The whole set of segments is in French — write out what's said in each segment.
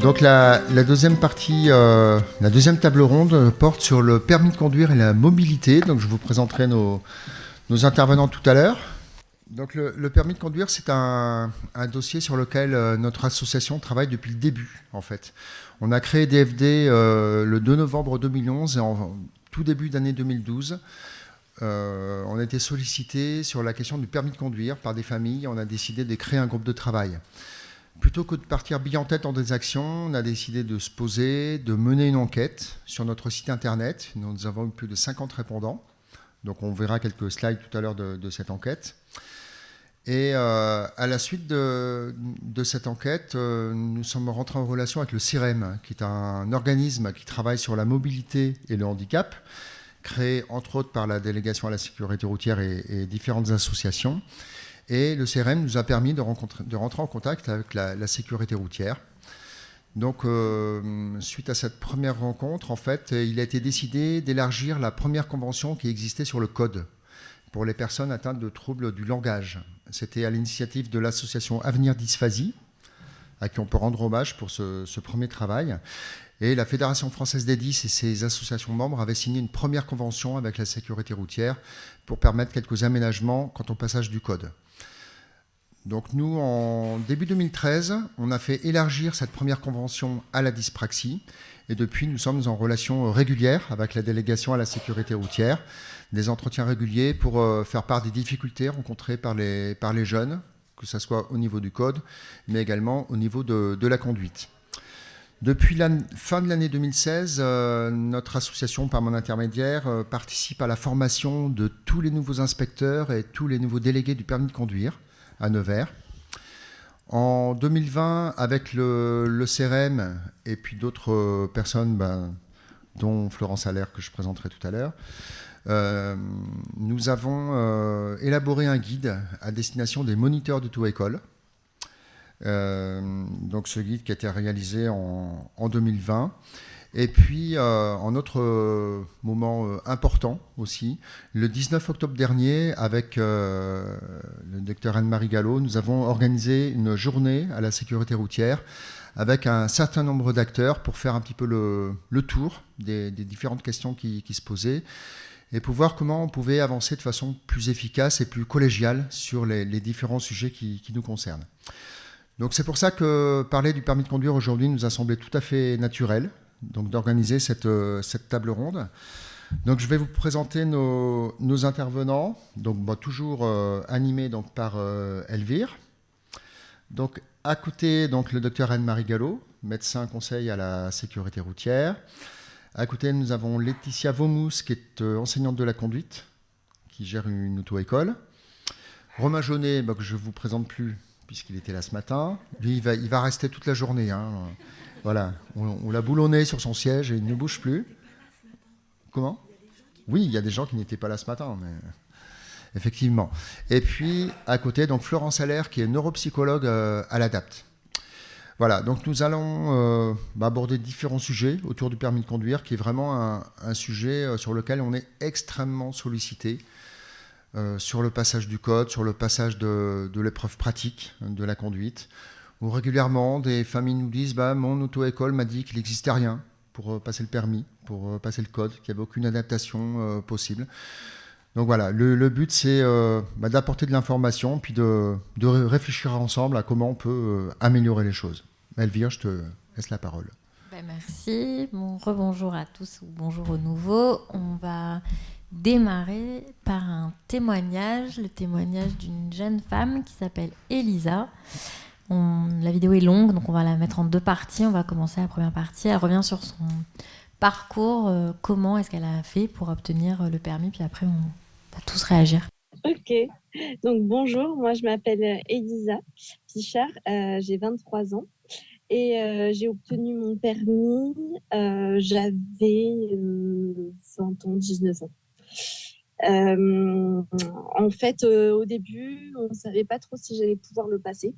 Donc la deuxième partie, la deuxième table ronde porte sur le permis de conduire et la mobilité. Donc je vous présenterai nos intervenants tout à l'heure. Donc le permis de conduire, c'est un dossier sur lequel notre association travaille depuis le début, en fait. On a créé DFD le 2 novembre 2011 et en tout début d'année 2012. On a été sollicité sur la question du permis de conduire par des familles. On a décidé de créer un groupe de travail. Plutôt que de partir bille en tête dans des actions, on a décidé de se poser, de mener une enquête sur notre site internet. Nous avons eu plus de 50 répondants. Donc on verra quelques slides tout à l'heure de cette enquête. Et à la suite de cette enquête, nous sommes rentrés en relation avec le CIREM, qui est un organisme qui travaille sur la mobilité et le handicap, créé entre autres par la délégation à la sécurité routière et différentes associations. Et le CRM nous a permis de rentrer en contact avec la sécurité routière. Donc, suite à cette première rencontre, en fait, il a été décidé d'élargir la première convention qui existait sur le code pour les personnes atteintes de troubles du langage. C'était à l'initiative de l'association Avenir Dysphasie, à qui on peut rendre hommage pour ce premier travail. Et la Fédération française des dys et ses associations membres avaient signé une première convention avec la sécurité routière pour permettre quelques aménagements quant au passage du code. Donc nous, en début 2013, on a fait élargir cette première convention à la dyspraxie. Et depuis, nous sommes en relation régulière avec la délégation à la sécurité routière, des entretiens réguliers pour faire part des difficultés rencontrées par les jeunes, que ce soit au niveau du code, mais également au niveau de la conduite. Depuis la fin de l'année 2016, notre association, par mon intermédiaire, participe à la formation de tous les nouveaux inspecteurs et tous les nouveaux délégués du permis de conduire à Nevers. En 2020, avec le CRM et puis d'autres personnes, dont Florence Allaire, que je présenterai tout à l'heure, nous avons élaboré un guide à destination des moniteurs d'auto-école. Donc ce guide qui a été réalisé en 2020. Et puis, en autre moment important aussi, le 19 octobre dernier, avec le docteur Anne-Marie Gallo, nous avons organisé une journée à la sécurité routière avec un certain nombre d'acteurs pour faire un petit peu le tour des différentes questions qui se posaient et pour voir comment on pouvait avancer de façon plus efficace et plus collégiale sur les différents sujets qui nous concernent. Donc c'est pour ça que parler du permis de conduire aujourd'hui nous a semblé tout à fait naturel, donc d'organiser cette table ronde. Donc je vais vous présenter nos intervenants, donc toujours animés donc par Elvire. Donc à côté donc le docteur Anne-Marie Gallo, médecin conseil à la sécurité routière. À côté nous avons Laetitia Vaumous qui est enseignante de la conduite, qui gère une auto-école. Romain Jaunet, que je ne vous présente plus puisqu'il était là ce matin. Lui, il va rester toute la journée. Hein. Voilà, on l'a boulonné sur son siège et il ne bouge plus. Comment ? Oui, il y a des gens qui n'étaient pas là ce matin, mais effectivement. Et puis, à côté, donc Florence Allaire, qui est neuropsychologue à l'ADAPT. Voilà, donc nous allons aborder différents sujets autour du permis de conduire, qui est vraiment un sujet sur lequel on est extrêmement sollicité. Sur le passage du code, sur le passage de l'épreuve pratique de la conduite, où régulièrement des familles nous disent mon auto-école m'a dit qu'il n'existait rien pour passer le permis, pour passer le code, qu'il n'y avait aucune adaptation possible. Donc voilà, le but c'est d'apporter de l'information puis de réfléchir ensemble à comment on peut améliorer les choses. Elvire, je te laisse la parole. Merci, rebonjour à tous ou bonjour aux nouveaux. On va démarrer par un témoignage, le témoignage d'une jeune femme qui s'appelle Elisa. La vidéo est longue, donc on va la mettre en deux parties. On va commencer la première partie. Elle revient sur son parcours, comment est-ce qu'elle a fait pour obtenir le permis, puis après on va tous réagir. Ok, donc bonjour, moi je m'appelle Elisa Pichard, j'ai 23 ans et j'ai obtenu mon permis, j'avais 20 ans, 19 ans. En fait, au début, on ne savait pas trop si j'allais pouvoir le passer.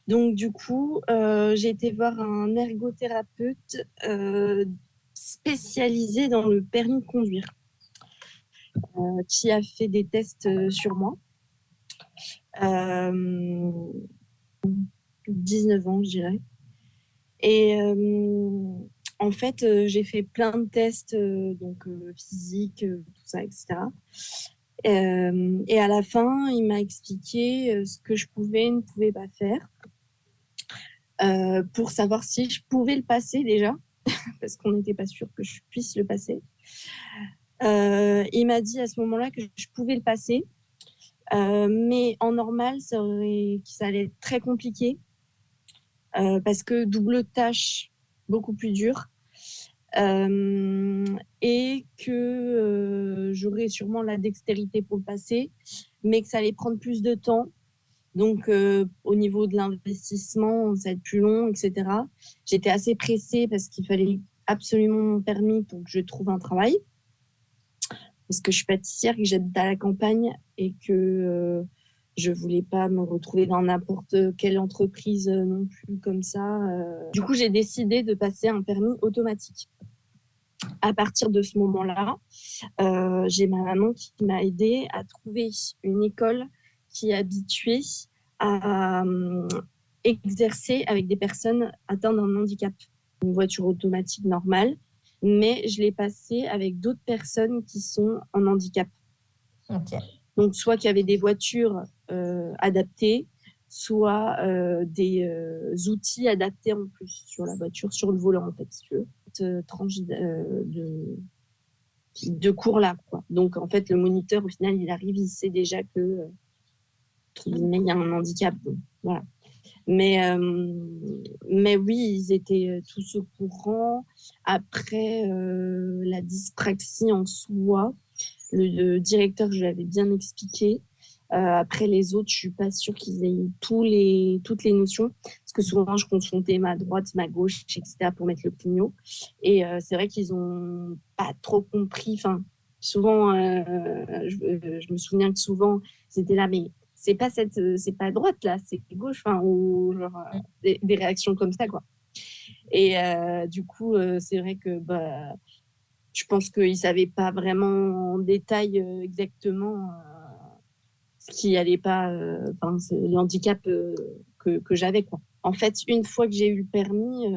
Donc du coup, j'ai été voir un ergothérapeute spécialisé dans le permis de conduire, qui a fait des tests sur moi. 19 ans, je dirais. Et en fait, j'ai fait plein de tests, donc physique, tout ça, etc. Et à la fin, il m'a expliqué ce que je pouvais et ne pouvais pas faire pour savoir si je pouvais le passer déjà, parce qu'on n'était pas sûr que je puisse le passer. Il m'a dit à ce moment-là que je pouvais le passer, mais en normal, ça allait être très compliqué parce que double tâche, beaucoup plus dur. Et que j'aurais sûrement la dextérité pour le passer, mais que ça allait prendre plus de temps. Donc, au niveau de l'investissement, ça va être plus long, etc. J'étais assez pressée parce qu'il fallait absolument mon permis pour que je trouve un travail. Parce que je suis pâtissière, que j'habite à la campagne et que je voulais pas me retrouver dans n'importe quelle entreprise non plus comme ça. Du coup, j'ai décidé de passer un permis automatique. À partir de ce moment-là, j'ai ma maman qui m'a aidée à trouver une école qui est habituée à exercer avec des personnes atteintes d'un handicap. Une voiture automatique normale, mais je l'ai passée avec d'autres personnes qui sont en handicap. Ok. Donc, soit qu'il y avait des voitures adaptées, soit des outils adaptés en plus sur la voiture, sur le volant, en fait, si tu veux. Cette tranche de cours-là, quoi. Donc, en fait, le moniteur, au final, il arrive, il sait déjà que, entre guillemets, il y a un handicap. Donc, voilà. Mais oui, ils étaient tous au courant. Après, la dyspraxie en soi, le directeur, je lui avais bien expliqué. Après, les autres, je suis pas sûre qu'ils aient eu toutes les notions. Parce que souvent, je confrontais ma droite, ma gauche, etc. pour mettre le clignot. Et c'est vrai qu'ils ont pas trop compris. Enfin, souvent, je me souviens que souvent, c'était là, mais c'est pas à droite là, c'est gauche, enfin, ou genre des réactions comme ça, quoi. Et du coup, c'est vrai que je pense qu'ils savaient pas vraiment en détail exactement ce qui allait pas, le handicap que j'avais, quoi. En fait, une fois que j'ai eu le permis,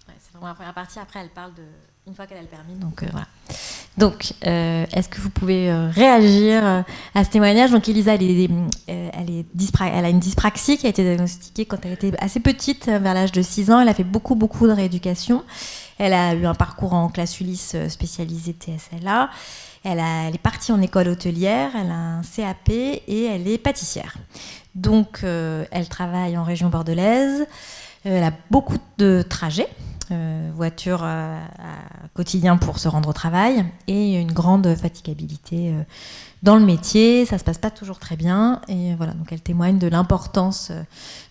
Ouais, c'est vraiment la première partie. Après, elle parle de une fois qu'elle a le permis. Donc voilà. Donc, est-ce que vous pouvez réagir à ce témoignage? Donc, Elisa, elle a une dyspraxie qui a été diagnostiquée quand elle était assez petite, vers l'âge de 6 ans. Elle a fait beaucoup de rééducation. Elle a eu un parcours en classe Ulysse spécialisé TSLA. Elle est partie en école hôtelière. Elle a un CAP et elle est pâtissière. Donc, elle travaille en région bordelaise. Elle a beaucoup de trajets. Voiture quotidien pour se rendre au travail et une grande fatigabilité dans le métier. Ça se passe pas toujours très bien et voilà, donc elle témoigne de l'importance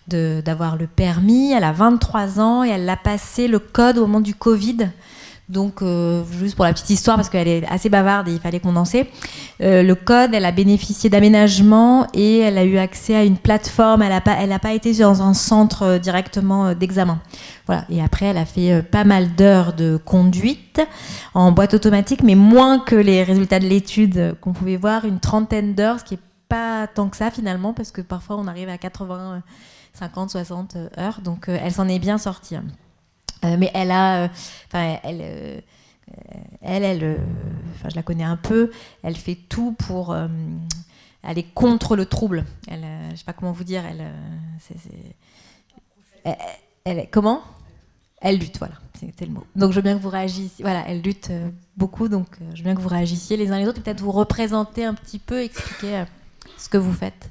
d'avoir le permis. Elle a 23 ans et elle l'a passé le code au moment du Covid. Donc, juste pour la petite histoire, parce qu'elle est assez bavarde et il fallait condenser. Le code, elle a bénéficié d'aménagement et elle a eu accès à une plateforme. Elle n'a pas été dans un centre directement d'examen. Voilà. Et après, elle a fait pas mal d'heures de conduite en boîte automatique, mais moins que les résultats de l'étude qu'on pouvait voir, une trentaine d'heures, ce qui n'est pas tant que ça finalement, parce que parfois on arrive à 80, 50, 60 heures. Donc, elle s'en est bien sortie. Mais elle a, je la connais un peu. Elle fait tout pour aller contre le trouble. Je sais pas comment vous dire. Comment? Elle lutte, voilà, c'était le mot. Donc je veux bien que vous réagissiez. Voilà, elle lutte beaucoup, donc je veux bien que vous réagissiez les uns les autres et peut-être vous représenter un petit peu, expliquer ce que vous faites.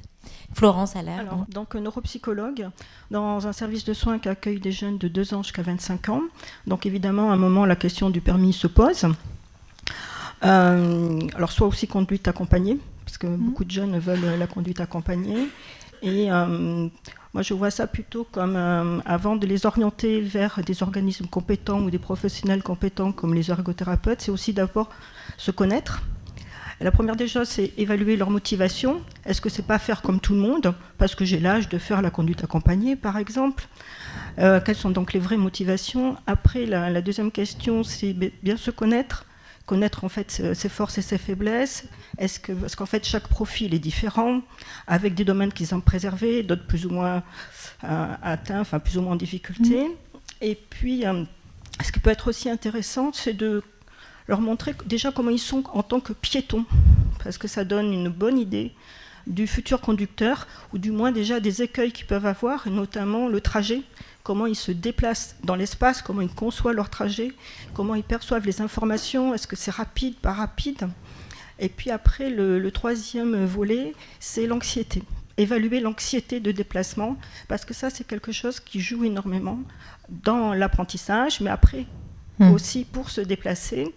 Florence Allaire. Alors, donc neuropsychologue dans un service de soins qui accueille des jeunes de 2 ans jusqu'à 25 ans. Donc évidemment, à un moment, la question du permis se pose. Alors soit aussi conduite accompagnée, parce que beaucoup de jeunes veulent la conduite accompagnée. Et moi, je vois ça plutôt comme, avant de les orienter vers des organismes compétents ou des professionnels compétents comme les ergothérapeutes, c'est aussi d'abord se connaître. La première des choses, c'est évaluer leur motivation. Est-ce que c'est pas faire comme tout le monde, parce que j'ai l'âge de faire la conduite accompagnée, par exemple? Quelles sont donc les vraies motivations? Après, la deuxième question, c'est bien se connaître en fait ses forces et ses faiblesses. Parce qu'en fait, chaque profil est différent, avec des domaines qui sont préservés, d'autres plus ou moins atteints, enfin plus ou moins en difficulté. Et puis, ce qui peut être aussi intéressant, c'est de leur montrer déjà comment ils sont en tant que piétons, parce que ça donne une bonne idée du futur conducteur, ou du moins déjà des écueils qu'ils peuvent avoir, et notamment le trajet, comment ils se déplacent dans l'espace, comment ils conçoivent leur trajet, comment ils perçoivent les informations, est-ce que c'est rapide, pas rapide. Et puis après, le troisième volet, c'est l'anxiété. Évaluer l'anxiété de déplacement, parce que ça, c'est quelque chose qui joue énormément dans l'apprentissage, mais après aussi pour se déplacer.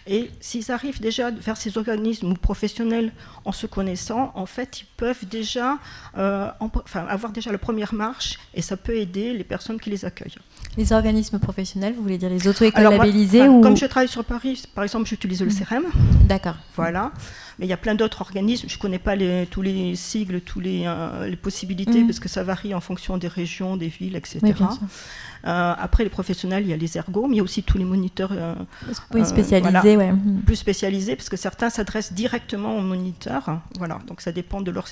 Et s'ils arrivent déjà vers ces organismes ou professionnels en se connaissant, en fait, ils peuvent déjà avoir déjà la première marche, et ça peut aider les personnes qui les accueillent. Les organismes professionnels, vous voulez dire les auto-écoles labellisées ou... Comme je travaille sur Paris, par exemple, j'utilise le CRM. D'accord. Voilà. Mais il y a plein d'autres organismes. Je ne connais pas tous les sigles, toutes les possibilités, parce que ça varie en fonction des régions, des villes, etc. Oui, bien sûr. Après, les professionnels, il y a les ergots, mais il y a aussi tous les moniteurs spécialisés. Voilà, plus spécialisés, parce que certains s'adressent directement aux moniteurs. Voilà, donc ça dépend de leur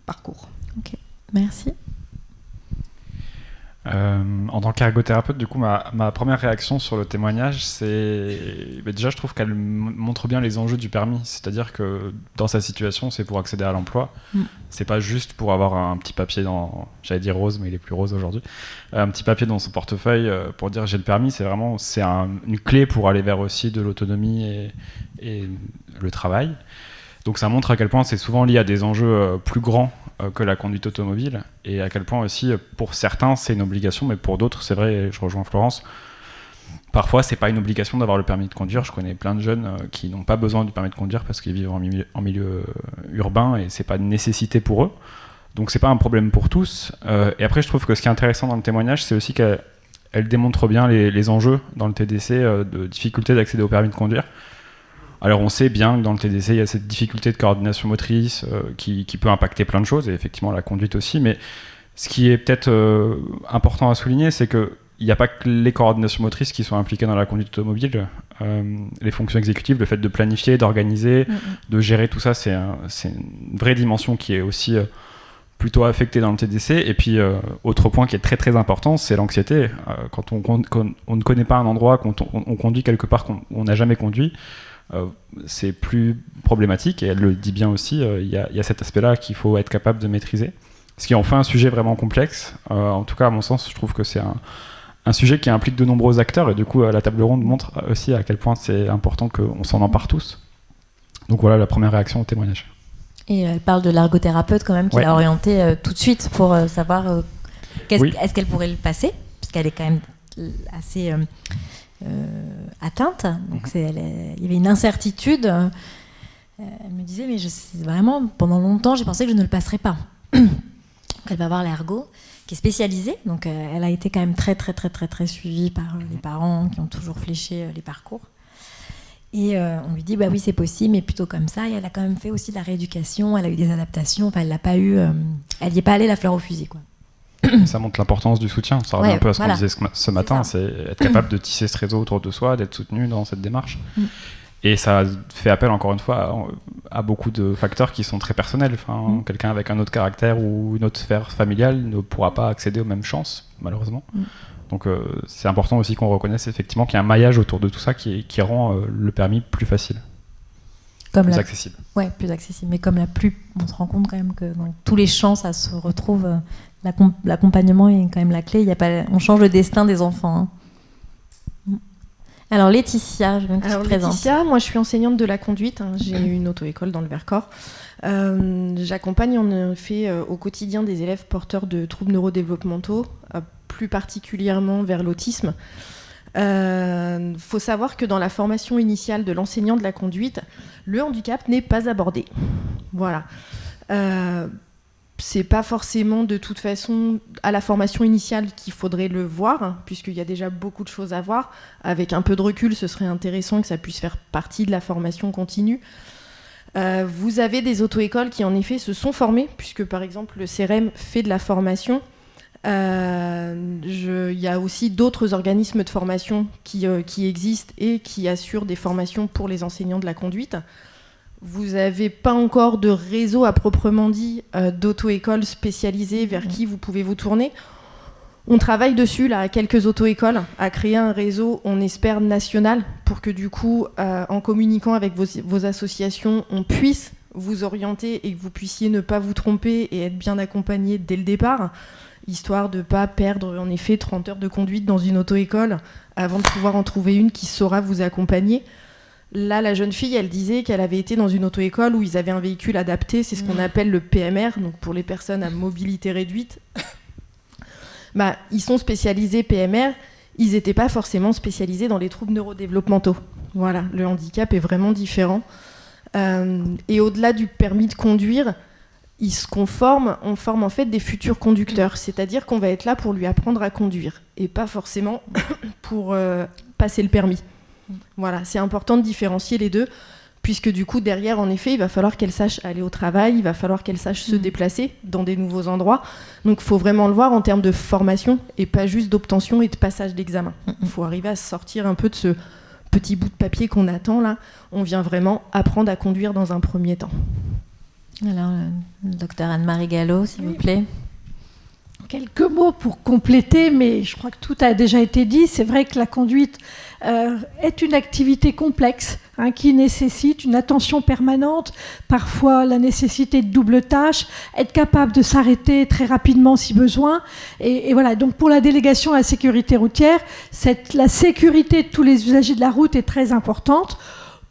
parcours. Ok, merci. En tant qu'ergothérapeute, du coup, ma première réaction sur le témoignage, c'est... déjà, je trouve qu'elle montre bien les enjeux du permis. C'est-à-dire que dans sa situation, c'est pour accéder à l'emploi. C'est pas juste pour avoir un petit papier j'allais dire rose, mais il est plus rose aujourd'hui. Un petit papier dans son portefeuille pour dire j'ai le permis. C'est vraiment une clé pour aller vers aussi de l'autonomie et le travail. Donc ça montre à quel point c'est souvent lié à des enjeux plus grands que la conduite automobile, et à quel point aussi, pour certains, c'est une obligation, mais pour d'autres, c'est vrai, et je rejoins Florence, parfois, c'est pas une obligation d'avoir le permis de conduire. Je connais plein de jeunes qui n'ont pas besoin du permis de conduire parce qu'ils vivent en milieu urbain, et c'est pas une nécessité pour eux. Donc c'est pas un problème pour tous. Et après, je trouve que ce qui est intéressant dans le témoignage, c'est aussi qu'elle démontre bien les enjeux dans le TDC de difficulté d'accéder au permis de conduire. Alors on sait bien que dans le TDC, il y a cette difficulté de coordination motrice qui peut impacter plein de choses, et effectivement la conduite aussi, mais ce qui est peut-être important à souligner, c'est qu'il n'y a pas que les coordinations motrices qui sont impliquées dans la conduite automobile. Les fonctions exécutives, le fait de planifier, d'organiser, de gérer tout ça, c'est une vraie dimension qui est aussi plutôt affectée dans le TDC. Et puis, autre point qui est très très important, c'est l'anxiété. Quand on ne connaît pas un endroit, quand on conduit quelque part qu'on n'a jamais conduit, c'est plus problématique, et elle le dit bien aussi, il y a cet aspect-là qu'il faut être capable de maîtriser, ce qui en fait un sujet vraiment complexe. En tout cas, à mon sens, je trouve que c'est un sujet qui implique de nombreux acteurs, et du coup la table ronde montre aussi à quel point c'est important qu'on s'en empare tous. Donc voilà la première réaction au témoignage. Et elle parle de l'ergothérapeute quand même, qui l'a orientée tout de suite pour savoir est-ce qu'elle pourrait le passer, parce qu'elle est quand même assez... atteinte, donc il y avait une incertitude. Elle me disait, mais vraiment, pendant longtemps, j'ai pensé que je ne le passerais pas. Donc elle va voir l'ergo, qui est spécialisée, donc elle a été quand même très très très très très suivie par les parents qui ont toujours fléché les parcours. Et on lui dit, bah oui, c'est possible, mais plutôt comme ça. Et elle a quand même fait aussi de la rééducation, elle a eu des adaptations, enfin, elle n'a pas eu... elle n'y est pas allée la fleur au fusil, quoi. Ça montre l'importance du soutien. Ça revient un peu à ce qu'on disait ce matin, c'est être capable de tisser ce réseau autour de soi, d'être soutenu dans cette démarche. Et ça fait appel, encore une fois, à beaucoup de facteurs qui sont très personnels. Enfin, quelqu'un avec un autre caractère ou une autre sphère familiale ne pourra pas accéder aux mêmes chances, malheureusement. Donc c'est important aussi qu'on reconnaisse effectivement qu'il y a un maillage autour de tout ça qui rend le permis plus facile. Plus accessible. Ouais, plus accessible. Mais comme on se rend compte quand même que dans tous les champs, ça se retrouve... l'accompagnement est quand même la clé. On change le destin des enfants. Alors Laetitia, je veux que tu te présentes. Laetitia, moi je suis enseignante de la conduite. J'ai une auto-école dans le Vercors. J'accompagne en effet au quotidien des élèves porteurs de troubles neurodéveloppementaux, plus particulièrement vers l'autisme. Faut savoir que dans la formation initiale de l'enseignant de la conduite, le handicap n'est pas abordé. Voilà. C'est pas forcément de toute façon à la formation initiale qu'il faudrait le voir, puisqu'il y a déjà beaucoup de choses à voir. Avec un peu de recul, ce serait intéressant que ça puisse faire partie de la formation continue. Vous avez des auto-écoles qui en effet se sont formées, puisque par exemple le CRM fait de la formation. Il y a aussi d'autres organismes de formation qui existent et qui assurent des formations pour les enseignants de la conduite. Vous n'avez pas encore de réseau à proprement dit d'auto-écoles spécialisées vers qui vous pouvez vous tourner. On travaille dessus, là, à quelques auto-écoles, à créer un réseau, on espère, national, pour que du coup, en communiquant avec vos associations, on puisse vous orienter et que vous puissiez ne pas vous tromper et être bien accompagné dès le départ, histoire de ne pas perdre, en effet, 30 heures de conduite dans une auto-école avant de pouvoir en trouver une qui saura vous accompagner. Là, la jeune fille, elle disait qu'elle avait été dans une auto-école où ils avaient un véhicule adapté, c'est ce qu'on appelle le PMR, donc pour les personnes à mobilité réduite. Ils sont spécialisés PMR, ils n'étaient pas forcément spécialisés dans les troubles neurodéveloppementaux. Voilà, le handicap est vraiment différent. Et au-delà du permis de conduire, on forme en fait des futurs conducteurs, c'est-à-dire qu'on va être là pour lui apprendre à conduire et pas forcément pour passer le permis. Voilà, c'est important de différencier les deux, puisque du coup, derrière, en effet, il va falloir qu'elle sache aller au travail, il va falloir qu'elle sache se déplacer dans des nouveaux endroits. Donc, il faut vraiment le voir en termes de formation et pas juste d'obtention et de passage d'examen. Il faut arriver à sortir un peu de ce petit bout de papier qu'on attend, là. On vient vraiment apprendre à conduire dans un premier temps. Alors, docteur Anne-Marie Gallo, s'il vous plaît. Quelques mots pour compléter, mais je crois que tout a déjà été dit. C'est vrai que la conduite est une activité complexe qui nécessite une attention permanente, parfois la nécessité de double tâche, être capable de s'arrêter très rapidement si besoin. Et voilà, donc pour la délégation à la sécurité routière, la sécurité de tous les usagers de la route est très importante.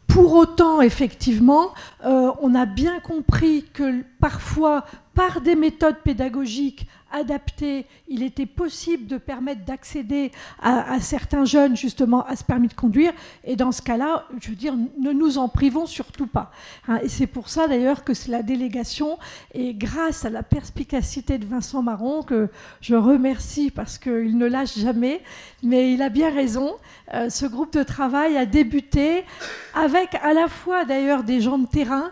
Pour autant, effectivement, on a bien compris que parfois, par des méthodes pédagogiques adaptées, il était possible de permettre d'accéder à certains jeunes, justement, à ce permis de conduire. Et dans ce cas-là, je veux dire, ne nous en privons surtout pas. Et c'est pour ça, d'ailleurs, que c'est la délégation, et grâce à la perspicacité de Vincent Marron, que je remercie parce qu'il ne lâche jamais, mais il a bien raison, ce groupe de travail a débuté avec à la fois, d'ailleurs, des gens de terrain,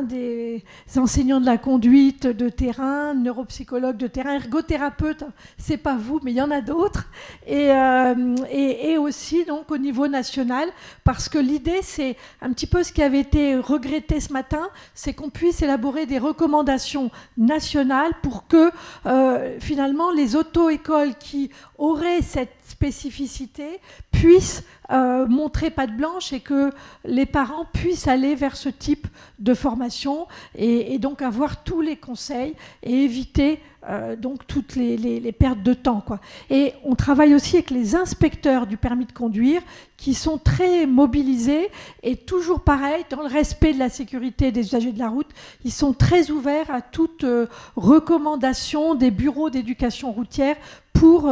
des enseignants de la conduite de terrain, neuropsychologues de terrain, ergothérapeutes, c'est pas vous, mais il y en a d'autres, et aussi donc au niveau national, parce que l'idée, c'est un petit peu ce qui avait été regretté ce matin, c'est qu'on puisse élaborer des recommandations nationales pour que finalement les auto-écoles qui auraient cette spécificité puissent montrer patte blanche et que les parents puissent aller vers ce type de formation et donc avoir tous les conseils et éviter donc toutes les pertes de temps, quoi. Et on travaille aussi avec les inspecteurs du permis de conduire qui sont très mobilisés et toujours pareil, dans le respect de la sécurité des usagers de la route, ils sont très ouverts à toute recommandation des bureaux d'éducation routière pour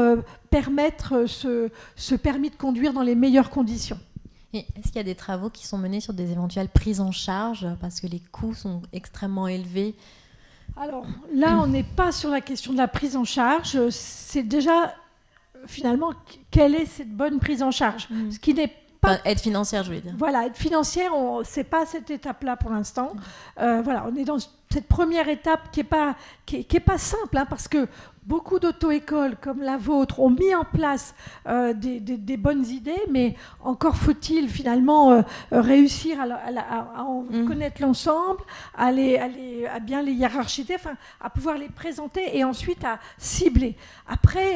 permettre ce permis de conduire dans les meilleures conditions. Et est-ce qu'il y a des travaux qui sont menés sur des éventuelles prises en charge parce que les coûts sont extrêmement élevés? Alors là, on n'est pas sur la question de la prise en charge. C'est déjà, finalement, quelle est cette bonne prise en charge ? Ce qui n'est pas... aide financière, je voulais dire. Voilà, aide financière, c'est pas cette étape-là pour l'instant. Voilà, on est dans cette première étape qui est pas simple, parce que beaucoup d'auto-écoles comme la vôtre ont mis en place des bonnes idées, mais encore faut-il finalement réussir à en connaître l'ensemble, à bien les hiérarchiser, à pouvoir les présenter et ensuite à cibler. Après,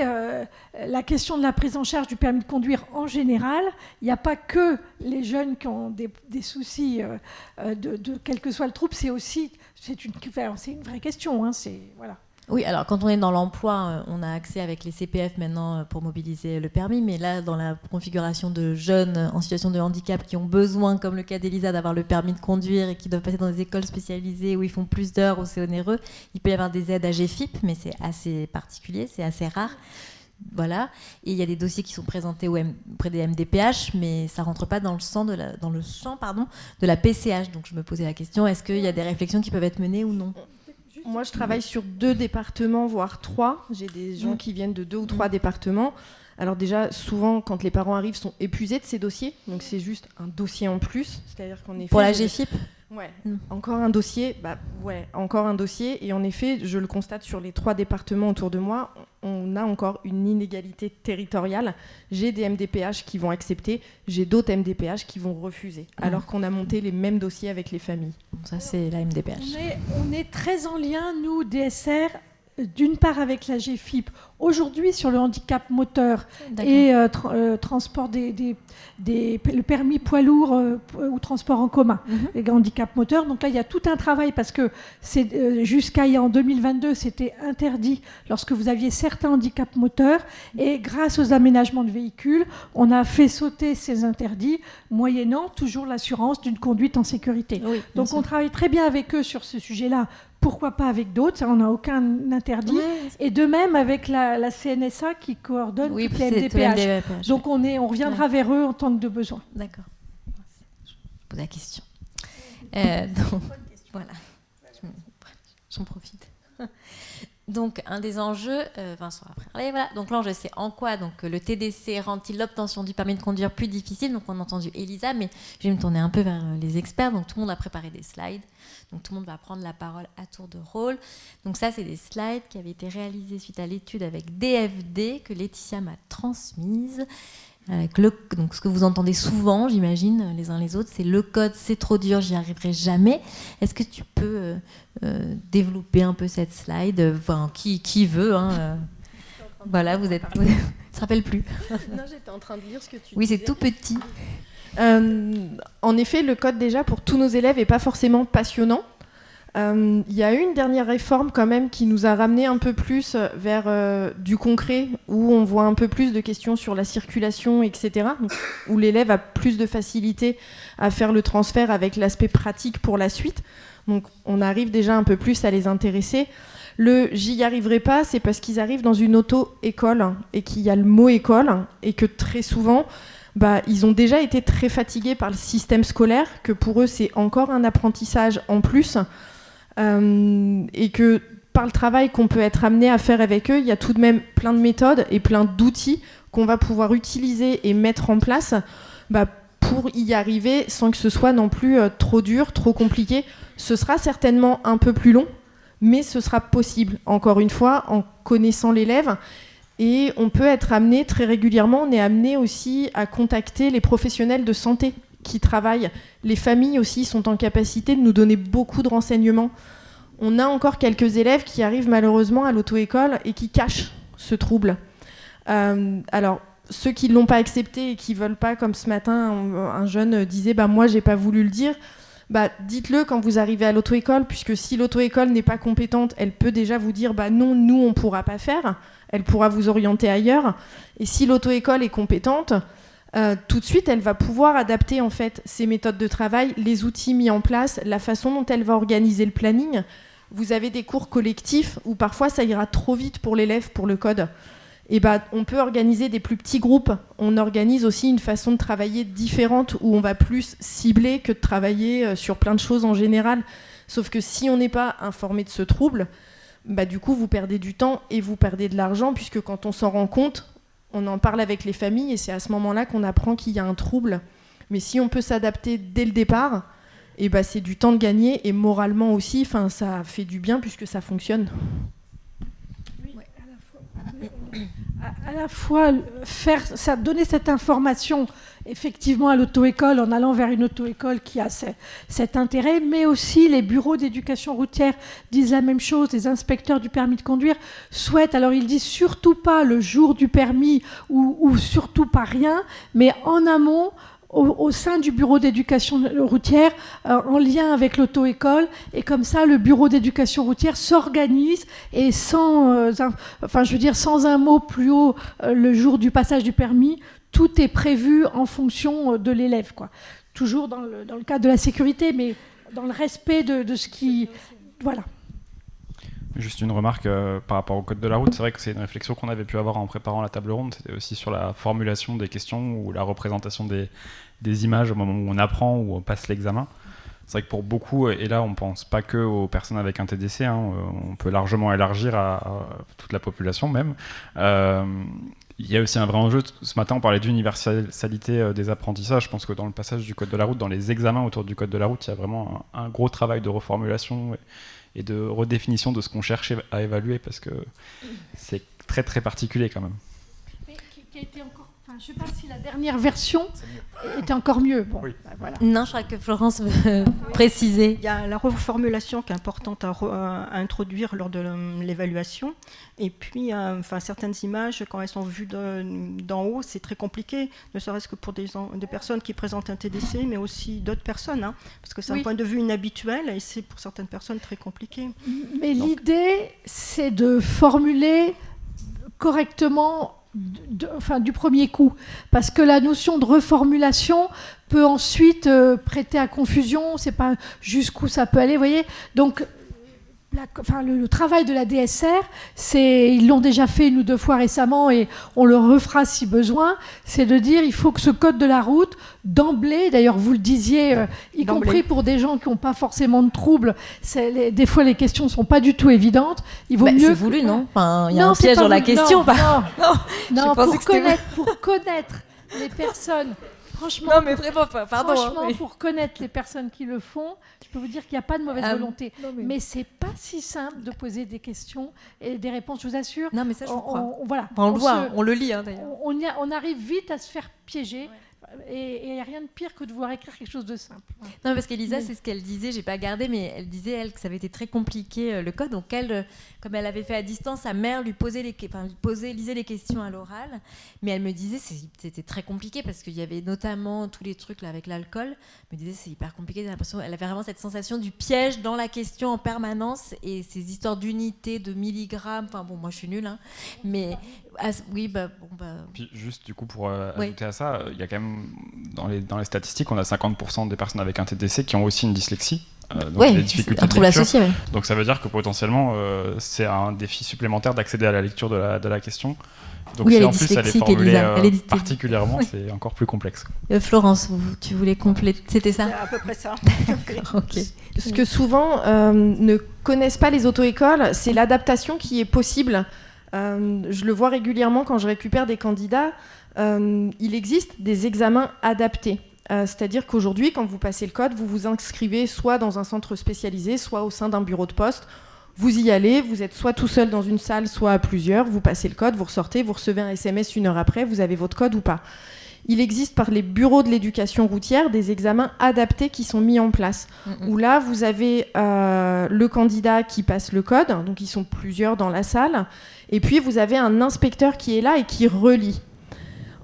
la question de la prise en charge du permis de conduire en général, il n'y a pas que les jeunes qui ont des soucis de quel que soit le trouble, c'est une vraie question. Voilà. Oui, alors quand on est dans l'emploi, on a accès avec les CPF maintenant pour mobiliser le permis, mais là, dans la configuration de jeunes en situation de handicap qui ont besoin, comme le cas d'Elisa, d'avoir le permis de conduire et qui doivent passer dans des écoles spécialisées où ils font plus d'heures, où c'est onéreux, il peut y avoir des aides à GFIP, mais c'est assez particulier, c'est assez rare. Voilà, et il y a des dossiers qui sont présentés auprès des MDPH, mais ça ne rentre pas dans le champ de la PCH. Donc je me posais la question, est-ce qu'il y a des réflexions qui peuvent être menées ou non ? Moi, je travaille sur 2 départements, voire 3. J'ai des gens qui viennent de 2 ou 3 départements. Alors déjà, souvent, quand les parents arrivent, sont épuisés de ces dossiers. Donc c'est juste un dossier en plus. C'est-à-dire qu'en effet... Pour la GFIP ? Ouais, encore un dossier. Encore un dossier. Et en effet, je le constate sur les 3 départements autour de moi, on a encore une inégalité territoriale. J'ai des MDPH qui vont accepter, j'ai d'autres MDPH qui vont refuser, alors qu'on a monté les mêmes dossiers avec les familles. Ça, c'est la MDPH. On est très en lien, nous, DSR, d'une part avec la GFIP, aujourd'hui sur le handicap moteur D'accord. et transport le permis poids lourd ou transport en commun, les handicaps moteurs. Donc là, il y a tout un travail parce que jusqu'à en 2022, c'était interdit lorsque vous aviez certains handicaps moteurs. Et grâce aux aménagements de véhicules, on a fait sauter ces interdits, moyennant toujours l'assurance d'une conduite en sécurité. Oui, donc on travaille très bien avec eux sur ce sujet-là. Pourquoi pas avec d'autres, ça, on n'a aucun interdit. Ouais. Et de même avec la CNSA qui coordonne Oui, toutes les c'est MDPH. MDPH. Donc on reviendra vers eux en tant que de besoin. D'accord. Je pose la question. Donc, voilà. J'en profite. Donc, un des enjeux, Vincent va parler, voilà. Donc, l'enjeu, c'est en quoi donc, le TDC rend-il l'obtention du permis de conduire plus difficile? Donc, on a entendu Elisa, mais je vais me tourner un peu vers les experts. Donc, tout le monde a préparé des slides. Donc, tout le monde va prendre la parole à tour de rôle. Donc, ça, c'est des slides qui avaient été réalisés suite à l'étude avec DFD que Laetitia m'a transmise. Donc, ce que vous entendez souvent, j'imagine, les uns les autres, c'est le code, c'est trop dur, j'y arriverai jamais. Est-ce que tu peux développer un peu cette slide? Enfin, qui veut Voilà, vous êtes. Ça ne se rappelle plus. Non, j'étais en train de lire ce que tu Oui, disais. c'est tout petit. En effet, le code, déjà, pour tous nos élèves, n'est pas forcément passionnant. Il y a eu une dernière réforme quand même qui nous a ramené un peu plus vers du concret, où on voit un peu plus de questions sur la circulation, etc., donc, où l'élève a plus de facilité à faire le transfert avec l'aspect pratique pour la suite. Donc on arrive déjà un peu plus à les intéresser. Le « j'y arriverai pas », c'est parce qu'ils arrivent dans une auto-école et qu'il y a le mot « école » et que très souvent, ils ont déjà été très fatigués par le système scolaire, que pour eux c'est encore un apprentissage en plus. Et que par le travail qu'on peut être amené à faire avec eux, il y a tout de même plein de méthodes et plein d'outils qu'on va pouvoir utiliser et mettre en place pour y arriver sans que ce soit non plus trop dur, trop compliqué. Ce sera certainement un peu plus long, mais ce sera possible, encore une fois, en connaissant l'élève. Et on peut être amené très régulièrement, on est amené aussi à contacter les professionnels de santé qui travaillent. Les familles aussi sont en capacité de nous donner beaucoup de renseignements. On a encore quelques élèves qui arrivent malheureusement à l'auto-école et qui cachent ce trouble. Alors, ceux qui ne l'ont pas accepté et qui ne veulent pas, comme ce matin, un jeune disait « moi, je n'ai pas voulu le dire », dites-le quand vous arrivez à l'auto-école, puisque si l'auto-école n'est pas compétente, elle peut déjà vous dire « non, nous, on ne pourra pas faire », elle pourra vous orienter ailleurs. Et si l'auto-école est compétente, tout de suite, elle va pouvoir adapter en fait ses méthodes de travail, les outils mis en place, la façon dont elle va organiser le planning. Vous avez des cours collectifs où parfois ça ira trop vite pour l'élève, pour le code. Et on peut organiser des plus petits groupes. On organise aussi une façon de travailler différente où on va plus cibler que de travailler sur plein de choses en général. Sauf que si on n'est pas informé de ce trouble, du coup vous perdez du temps et vous perdez de l'argent, puisque quand on s'en rend compte, on en parle avec les familles et c'est à ce moment-là qu'on apprend qu'il y a un trouble. Mais si on peut s'adapter dès le départ, c'est du temps de gagner et moralement aussi, ça fait du bien puisque ça fonctionne. Oui, à la fois donner cette information effectivement à l'auto-école en allant vers une auto-école qui a cet intérêt, mais aussi les bureaux d'éducation routière disent la même chose, les inspecteurs du permis de conduire souhaitent, alors ils disent surtout pas le jour du permis ou surtout pas rien, mais en amont, au sein du bureau d'éducation routière, en lien avec l'auto-école, et comme ça le bureau d'éducation routière s'organise et sans un mot plus haut le jour du passage du permis, tout est prévu en fonction de l'élève, quoi. Toujours dans le cadre de la sécurité, mais dans le respect de ce qui... Voilà. Juste une remarque par rapport au code de la route. C'est vrai que c'est une réflexion qu'on avait pu avoir en préparant la table ronde. C'était aussi sur la formulation des questions ou la représentation des images au moment où on apprend ou on passe l'examen. C'est vrai que pour beaucoup, et là on ne pense pas que aux personnes avec un TDC, on peut largement élargir à toute la population même. Il y a aussi un vrai enjeu. Ce matin, on parlait d'universalité des apprentissages. Je pense que dans le passage du code de la route, dans les examens autour du code de la route, il y a vraiment un gros travail de reformulation et de redéfinition de ce qu'on cherche à évaluer, parce que c'est très très particulier quand même. Mais qui a été encore... je ne sais pas si la dernière version était encore mieux. Bon, Oui. voilà. Non, je crois que Florence veut préciser. Il y a la reformulation qui est importante à introduire lors de l'évaluation. Et puis, certaines images, quand elles sont vues d'en haut, c'est très compliqué, ne serait-ce que pour des personnes qui présentent un TDC, mais aussi d'autres personnes, hein, parce que c'est un point de vue inhabituel et c'est pour certaines personnes très compliqué. Mais l'idée, c'est de formuler correctement du premier coup, parce que la notion de reformulation peut ensuite prêter à confusion, c'est pas jusqu'où ça peut aller, vous voyez. Donc le travail de la DSR, ils l'ont déjà fait 1 ou 2 fois récemment et on le refera si besoin, c'est de dire il faut que ce code de la route, d'emblée, d'ailleurs vous le disiez, y compris pour des gens qui n'ont pas forcément de troubles, des fois les questions ne sont pas du tout évidentes. Il vaut mieux. C'est voulu, non? Enfin, il y a un piège dans la question. Non, pour connaître les personnes. Franchement, non, mais vraiment pas. Pardon. Franchement, pour connaître les personnes qui le font, je peux vous dire qu'il n'y a pas de mauvaise volonté. Non, mais c'est pas si simple de poser des questions et des réponses, je vous assure. Non, mais ça, je crois. Voilà. On le voit, on le lit, hein, d'ailleurs. On arrive vite à se faire piéger. Et il n'y a rien de pire que de vouloir écrire quelque chose de simple. Non, parce qu'Elisa, c'est ce qu'elle disait, j'ai pas gardé, mais elle disait, elle, que ça avait été très compliqué, le code. Donc, elle, comme elle avait fait à distance, sa mère lui lisait les questions à l'oral. Mais elle me disait, c'était très compliqué, parce qu'il y avait notamment tous les trucs là, avec l'alcool. Elle me disait, c'est hyper compliqué. Elle avait vraiment cette sensation du piège dans la question en permanence. Et ces histoires d'unités, de milligrammes. Enfin, bon, moi, je suis nulle, hein. Mais... Puis juste du coup pour ajouter à ça, il y a quand même dans les statistiques, on a 50% des personnes avec un TDC qui ont aussi une dyslexie, donc des difficultés un trouble de lecture. Associé, ouais. Donc ça veut dire que potentiellement c'est un défi supplémentaire d'accéder à la lecture de la question. Donc si en plus elle est formulée particulièrement, c'est encore plus complexe. Florence, tu voulais compléter, c'était ça? C'est à peu près ça. Okay. Ce que souvent ne connaissent pas les auto-écoles, c'est l'adaptation qui est possible. Je le vois régulièrement quand je récupère des candidats. Il existe des examens adaptés. C'est-à-dire qu'aujourd'hui, quand vous passez le code, vous vous inscrivez soit dans un centre spécialisé, soit au sein d'un bureau de poste. Vous y allez, vous êtes soit tout seul dans une salle, soit à plusieurs. Vous passez le code, vous ressortez, vous recevez un SMS 1 heure après, vous avez votre code ou pas. Il existe par les bureaux de l'éducation routière des examens adaptés qui sont mis en place. Où là, vous avez le candidat qui passe le code, donc ils sont plusieurs dans la salle, et puis vous avez un inspecteur qui est là et qui relit.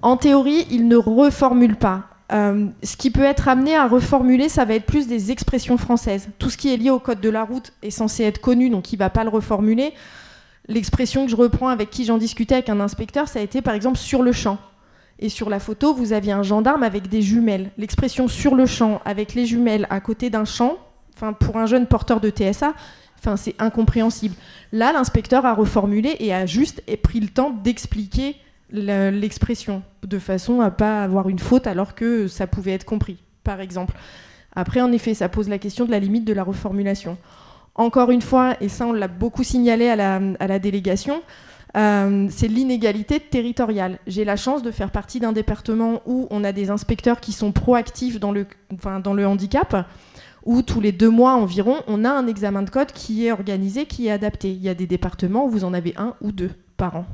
En théorie, il ne reformule pas. Ce qui peut être amené à reformuler, ça va être plus des expressions françaises. Tout ce qui est lié au code de la route est censé être connu, donc il ne va pas le reformuler. L'expression que je reprends avec qui j'en discutais avec un inspecteur, ça a été par exemple sur le champ. Et sur la photo, vous aviez un gendarme avec des jumelles. L'expression sur le champ avec les jumelles à côté d'un champ, pour un jeune porteur de TSA, c'est incompréhensible. Là, l'inspecteur a reformulé et a juste pris le temps d'expliquer l'expression, de façon à ne pas avoir une faute alors que ça pouvait être compris, par exemple. Après, en effet, ça pose la question de la limite de la reformulation. Encore une fois, et ça on l'a beaucoup signalé à la délégation, c'est l'inégalité territoriale. J'ai la chance de faire partie d'un département où on a des inspecteurs qui sont proactifs dans le handicap, où tous les 2 mois environ, on a un examen de code qui est organisé, qui est adapté. Il y a des départements où vous en avez 1 ou 2 par an.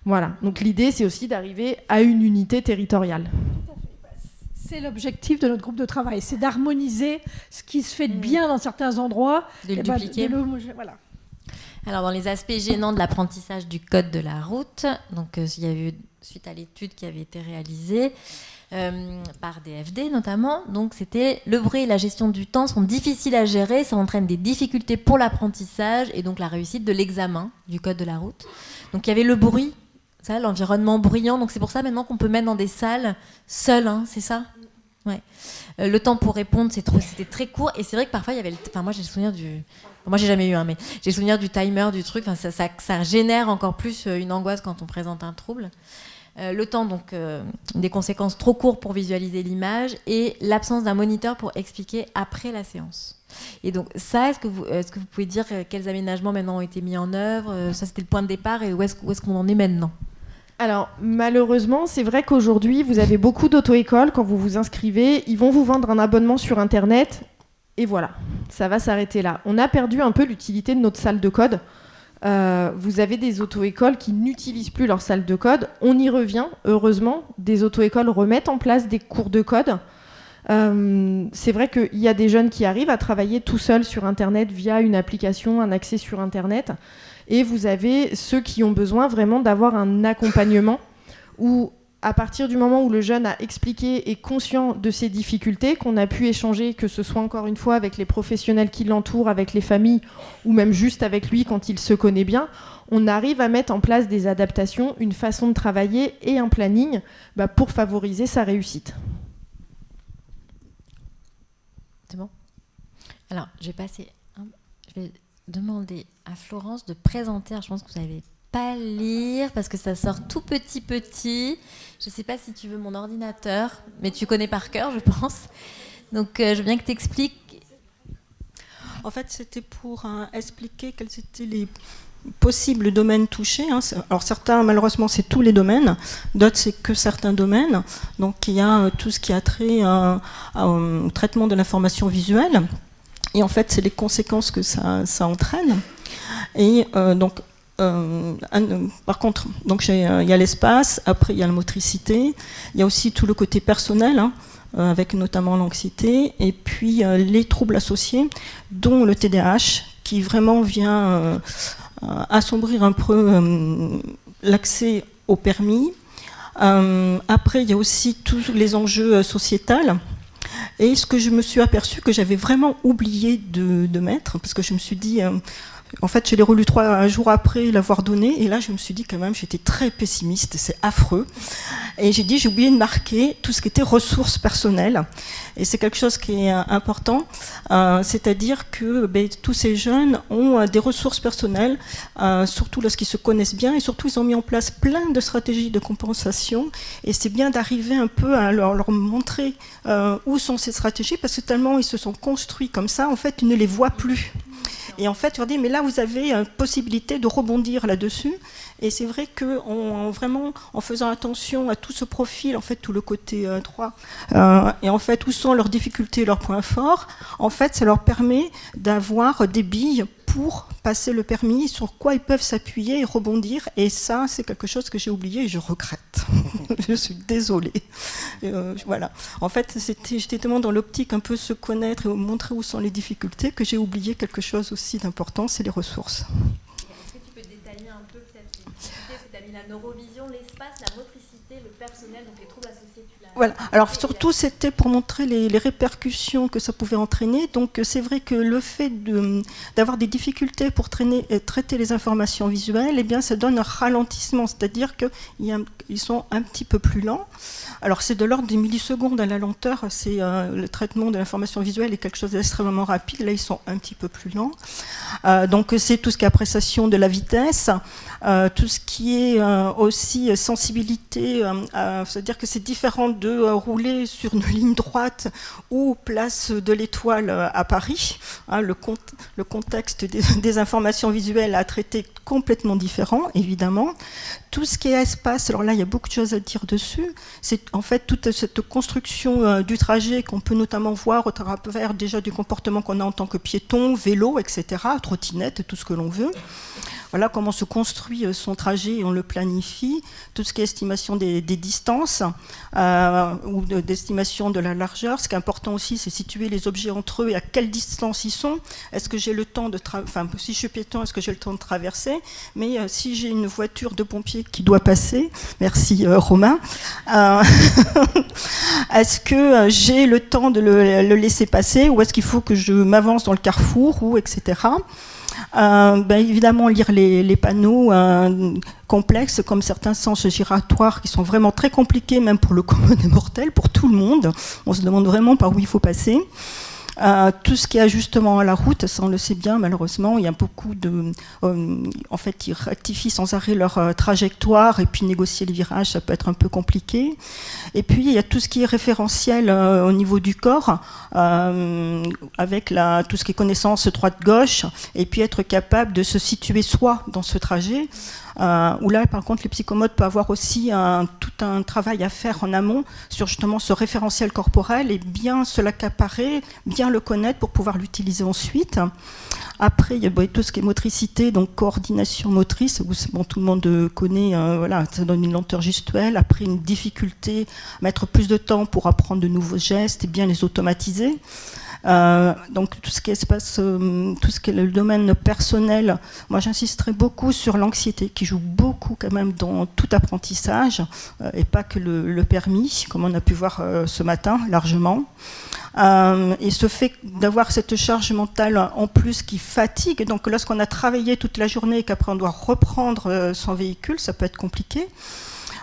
Voilà. Donc l'idée, c'est aussi d'arriver à une unité territoriale. C'est l'objectif de notre groupe de travail, c'est d'harmoniser ce qui se fait de bien dans certains endroits. De le dupliquer. Voilà. Alors, dans les aspects gênants de l'apprentissage du code de la route, donc il y a eu, suite à l'étude qui avait été réalisée par DFD notamment, donc c'était le bruit et la gestion du temps sont difficiles à gérer, ça entraîne des difficultés pour l'apprentissage et donc la réussite de l'examen du code de la route. Donc il y avait le bruit, ça, l'environnement bruyant, donc c'est pour ça maintenant qu'on peut mettre dans des salles seules, hein, c'est ça? Ouais. Le temps pour répondre, c'était très court et c'est vrai que parfois il y avait moi j'ai le souvenir du... Moi, j'ai jamais eu, mais j'ai le souvenir du timer, du truc. Ça génère encore plus une angoisse quand on présente un trouble. Le temps, donc, des conséquences trop courtes pour visualiser l'image et l'absence d'un moniteur pour expliquer après la séance. Et donc, ça, est-ce que vous pouvez dire quels aménagements maintenant ont été mis en œuvre? Ça, c'était le point de départ et où est-ce qu'on en est maintenant? Alors, malheureusement, c'est vrai qu'aujourd'hui, vous avez beaucoup d'auto-écoles. Quand vous vous inscrivez, ils vont vous vendre un abonnement sur Internet. Et voilà, ça va s'arrêter là. On a perdu un peu l'utilité de notre salle de code. vous avez des auto-écoles qui n'utilisent plus leur salle de code. On y revient, heureusement. Des auto-écoles remettent en place des cours de code. C'est vrai qu'il y a des jeunes qui arrivent à travailler tout seuls sur Internet via une application, un accès sur Internet. Et vous avez ceux qui ont besoin vraiment d'avoir un accompagnement où, à partir du moment où le jeune a expliqué et est conscient de ses difficultés, qu'on a pu échanger, que ce soit encore une fois avec les professionnels qui l'entourent, avec les familles, ou même juste avec lui quand il se connaît bien, on arrive à mettre en place des adaptations, une façon de travailler et un planning pour favoriser sa réussite. C'est bon ? Alors, je vais demander à Florence de présenter. Alors, je pense que vous n'allez pas lire parce que ça sort tout petit. Je ne sais pas si tu veux mon ordinateur, mais tu connais par cœur, je pense. Donc, je veux bien que tu expliques. En fait, c'était pour expliquer quels étaient les possibles domaines touchés. Alors certains, malheureusement, c'est tous les domaines. D'autres, c'est que certains domaines. Donc, il y a tout ce qui a trait au traitement de l'information visuelle. Et en fait, c'est les conséquences que ça entraîne. Et par contre, il y a l'espace, après il y a la motricité, il y a aussi tout le côté personnel, avec notamment l'anxiété, et puis les troubles associés, dont le TDAH, qui vraiment vient assombrir un peu l'accès au permis. Après, il y a aussi tous les enjeux sociétals. Et ce que je me suis aperçue que j'avais vraiment oublié de mettre, parce que je me suis dit, en fait, je l'ai relu 3 jours après l'avoir donné, et là, je me suis dit quand même, j'étais très pessimiste, c'est affreux. Et j'ai oublié de marquer tout ce qui était ressources personnelles. Et c'est quelque chose qui est important, c'est-à-dire que tous ces jeunes ont des ressources personnelles, surtout lorsqu'ils se connaissent bien, et surtout ils ont mis en place plein de stratégies de compensation, et c'est bien d'arriver un peu à leur montrer où sont ces stratégies, parce que tellement ils se sont construits comme ça, en fait, ils ne les voient plus. Et en fait, tu leur dis, mais là, vous avez une possibilité de rebondir là-dessus. Et c'est vrai qu'en faisant attention à tout ce profil, en fait, tout le côté droit, et en fait, où sont leurs difficultés et leurs points forts, en fait, ça leur permet d'avoir des billes pour passer le permis, sur quoi ils peuvent s'appuyer et rebondir. Et ça, c'est quelque chose que j'ai oublié et je regrette. Je suis désolée. Voilà. En fait, j'étais tellement dans l'optique un peu se connaître et montrer où sont les difficultés que j'ai oublié quelque chose aussi d'important, c'est les ressources. Est-ce que tu peux détailler un peu peut-être les difficultés? Tu as mis la neurovision, l'espace, la motricité, le personnel, donc les troubles associés. Voilà. Alors surtout, c'était pour montrer les répercussions que ça pouvait entraîner. Donc c'est vrai que le fait d'avoir des difficultés pour traiter les informations visuelles, eh bien, ça donne un ralentissement, c'est-à-dire qu'ils sont un petit peu plus lents. Alors c'est de l'ordre des millisecondes à la lenteur. C'est le traitement de l'information visuelle est quelque chose d'extrêmement rapide. Là, ils sont un petit peu plus lents. Donc c'est tout ce qui est appréciation de la vitesse, tout ce qui est aussi sensibilité, c'est-à-dire que c'est différent de rouler sur une ligne droite ou place de l'Étoile à Paris. Le contexte des informations visuelles à traiter complètement différent, évidemment. Tout ce qui est espace, alors là, il y a beaucoup de choses à dire dessus. C'est en fait toute cette construction du trajet qu'on peut notamment voir au travers déjà du comportement qu'on a en tant que piéton, vélo, etc., trottinette, tout ce que l'on veut. Voilà comment se construit son trajet et on le planifie. Tout ce qui est estimation des distances ou d'estimation de la largeur. Ce qui est important aussi, c'est situer les objets entre eux et à quelle distance ils sont. Est-ce que j'ai le temps de si je suis piéton, est-ce que j'ai le temps de traverser? Mais si j'ai une voiture de pompiers qui doit passer, merci Romain, est-ce que j'ai le temps de le laisser passer ou est-ce qu'il faut que je m'avance dans le carrefour ou etc. Évidemment, lire les panneaux complexes, comme certains sens giratoires qui sont vraiment très compliqués, même pour le commun des mortels, pour tout le monde. On se demande vraiment par où il faut passer. Tout ce qui est ajustement à la route, ça on le sait bien, malheureusement, il y a beaucoup en fait, ils rectifient sans arrêt leur trajectoire et puis négocier les virages, ça peut être un peu compliqué. Et puis il y a tout ce qui est référentiel au niveau du corps, avec tout ce qui est connaissance droite-gauche, et puis être capable de se situer soi dans ce trajet. où là, par contre, les psychomotes peuvent avoir aussi tout un travail à faire en amont sur justement ce référentiel corporel et bien se l'accaparer, bien le connaître pour pouvoir l'utiliser ensuite. Après, il y a tout ce qui est motricité, donc coordination motrice, où tout le monde connaît, ça donne une lenteur gestuelle. Après, une difficulté à mettre plus de temps pour apprendre de nouveaux gestes et bien les automatiser. Donc tout ce qui est le domaine personnel, moi j'insisterai beaucoup sur l'anxiété qui joue beaucoup quand même dans tout apprentissage et pas que le permis, comme on a pu voir ce matin largement. Et ce fait d'avoir cette charge mentale en plus qui fatigue, donc lorsqu'on a travaillé toute la journée et qu'après on doit reprendre son véhicule, ça peut être compliqué.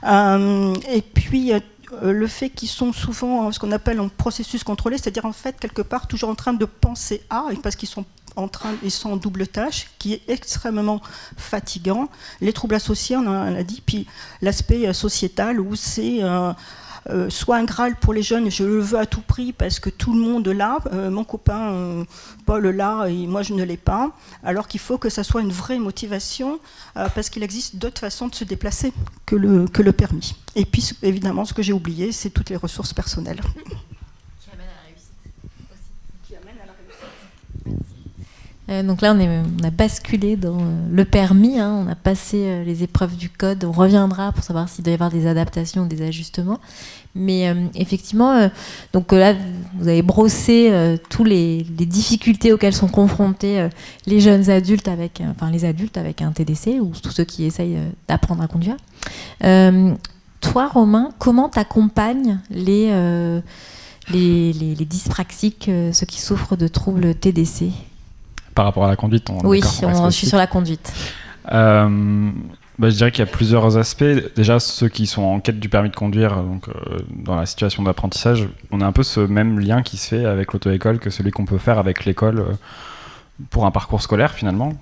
Et puis le fait qu'ils sont souvent ce qu'on appelle en processus contrôlé, c'est-à-dire en fait quelque part toujours en train de penser à, parce qu'ils sont ils sont en double tâche, qui est extrêmement fatigant. Les troubles associés, on a dit, puis l'aspect sociétal où c'est soit un Graal pour les jeunes, je le veux à tout prix parce que tout le monde l'a, mon copain Paul l'a et moi je ne l'ai pas, alors qu'il faut que ça soit une vraie motivation parce qu'il existe d'autres façons de se déplacer que le permis. Et puis évidemment, ce que j'ai oublié, c'est toutes les ressources personnelles. Qui amènent à la réussite aussi. Qui amènent à la réussite. Donc là, on a basculé dans le permis, on a passé les épreuves du code, on reviendra pour savoir s'il doit y avoir des adaptations ou des ajustements. Mais effectivement, donc là, vous avez brossé tous les difficultés auxquelles sont confrontés les jeunes adultes les adultes avec un TDC ou tous ceux qui essayent d'apprendre à conduire. Toi, Romain, comment t'accompagnes les dyspraxiques, ceux qui souffrent de troubles TDC ? Par rapport à la conduite, je suis sur la conduite. Je dirais qu'il y a plusieurs aspects. Déjà, ceux qui sont en quête du permis de conduire, donc dans la situation d'apprentissage, on a un peu ce même lien qui se fait avec l'auto-école que celui qu'on peut faire avec l'école pour un parcours scolaire finalement.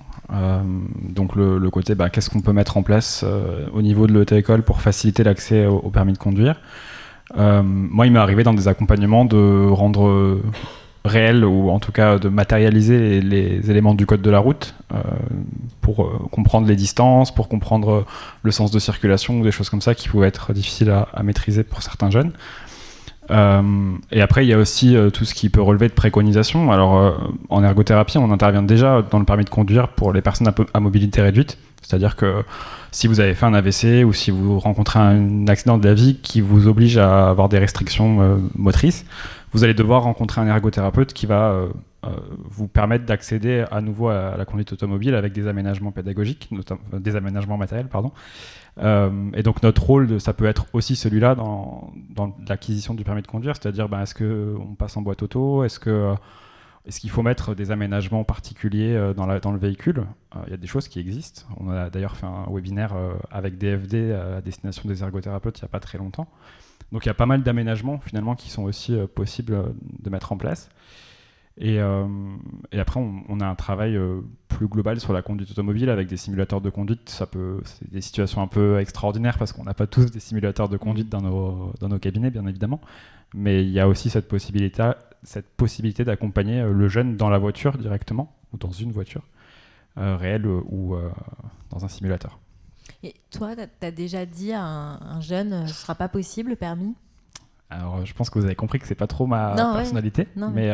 Donc le côté, qu'est-ce qu'on peut mettre en place au niveau de l'auto-école pour faciliter l'accès au permis de conduire. Moi, il m'est arrivé dans des accompagnements de rendre réel ou en tout cas de matérialiser les éléments du code de la route pour comprendre les distances, pour comprendre le sens de circulation ou des choses comme ça qui pouvaient être difficiles à maîtriser pour certains jeunes. Et après, il y a aussi tout ce qui peut relever de préconisation. Alors, en ergothérapie, on intervient déjà dans le permis de conduire pour les personnes à mobilité réduite. C'est-à-dire que si vous avez fait un AVC ou si vous rencontrez un accident de la vie qui vous oblige à avoir des restrictions motrices, vous allez devoir rencontrer un ergothérapeute qui va vous permettre d'accéder à nouveau à la conduite automobile avec des aménagements pédagogiques, des aménagements matériels, pardon. Et donc notre rôle, ça peut être aussi celui-là dans l'acquisition du permis de conduire, c'est-à-dire est-ce qu'on passe en boîte auto, est-ce qu'il faut mettre des aménagements particuliers dans le véhicule. Il y a des choses qui existent. On a d'ailleurs fait un webinaire avec DFD à destination des ergothérapeutes il n'y a pas très longtemps. Donc il y a pas mal d'aménagements finalement qui sont aussi possibles de mettre en place. Et après, on a un travail plus global sur la conduite automobile avec des simulateurs de conduite. C'est des situations un peu extraordinaires parce qu'on n'a pas tous des simulateurs de conduite dans nos cabinets, bien évidemment. Mais il y a aussi cette possibilité d'accompagner le jeune dans la voiture directement, ou dans une voiture réelle ou dans un simulateur. Et toi, tu as déjà dit à un jeune, ce ne sera pas possible le permis ? Alors, je pense que vous avez compris que c'est pas trop ma personnalité. Ouais. Mais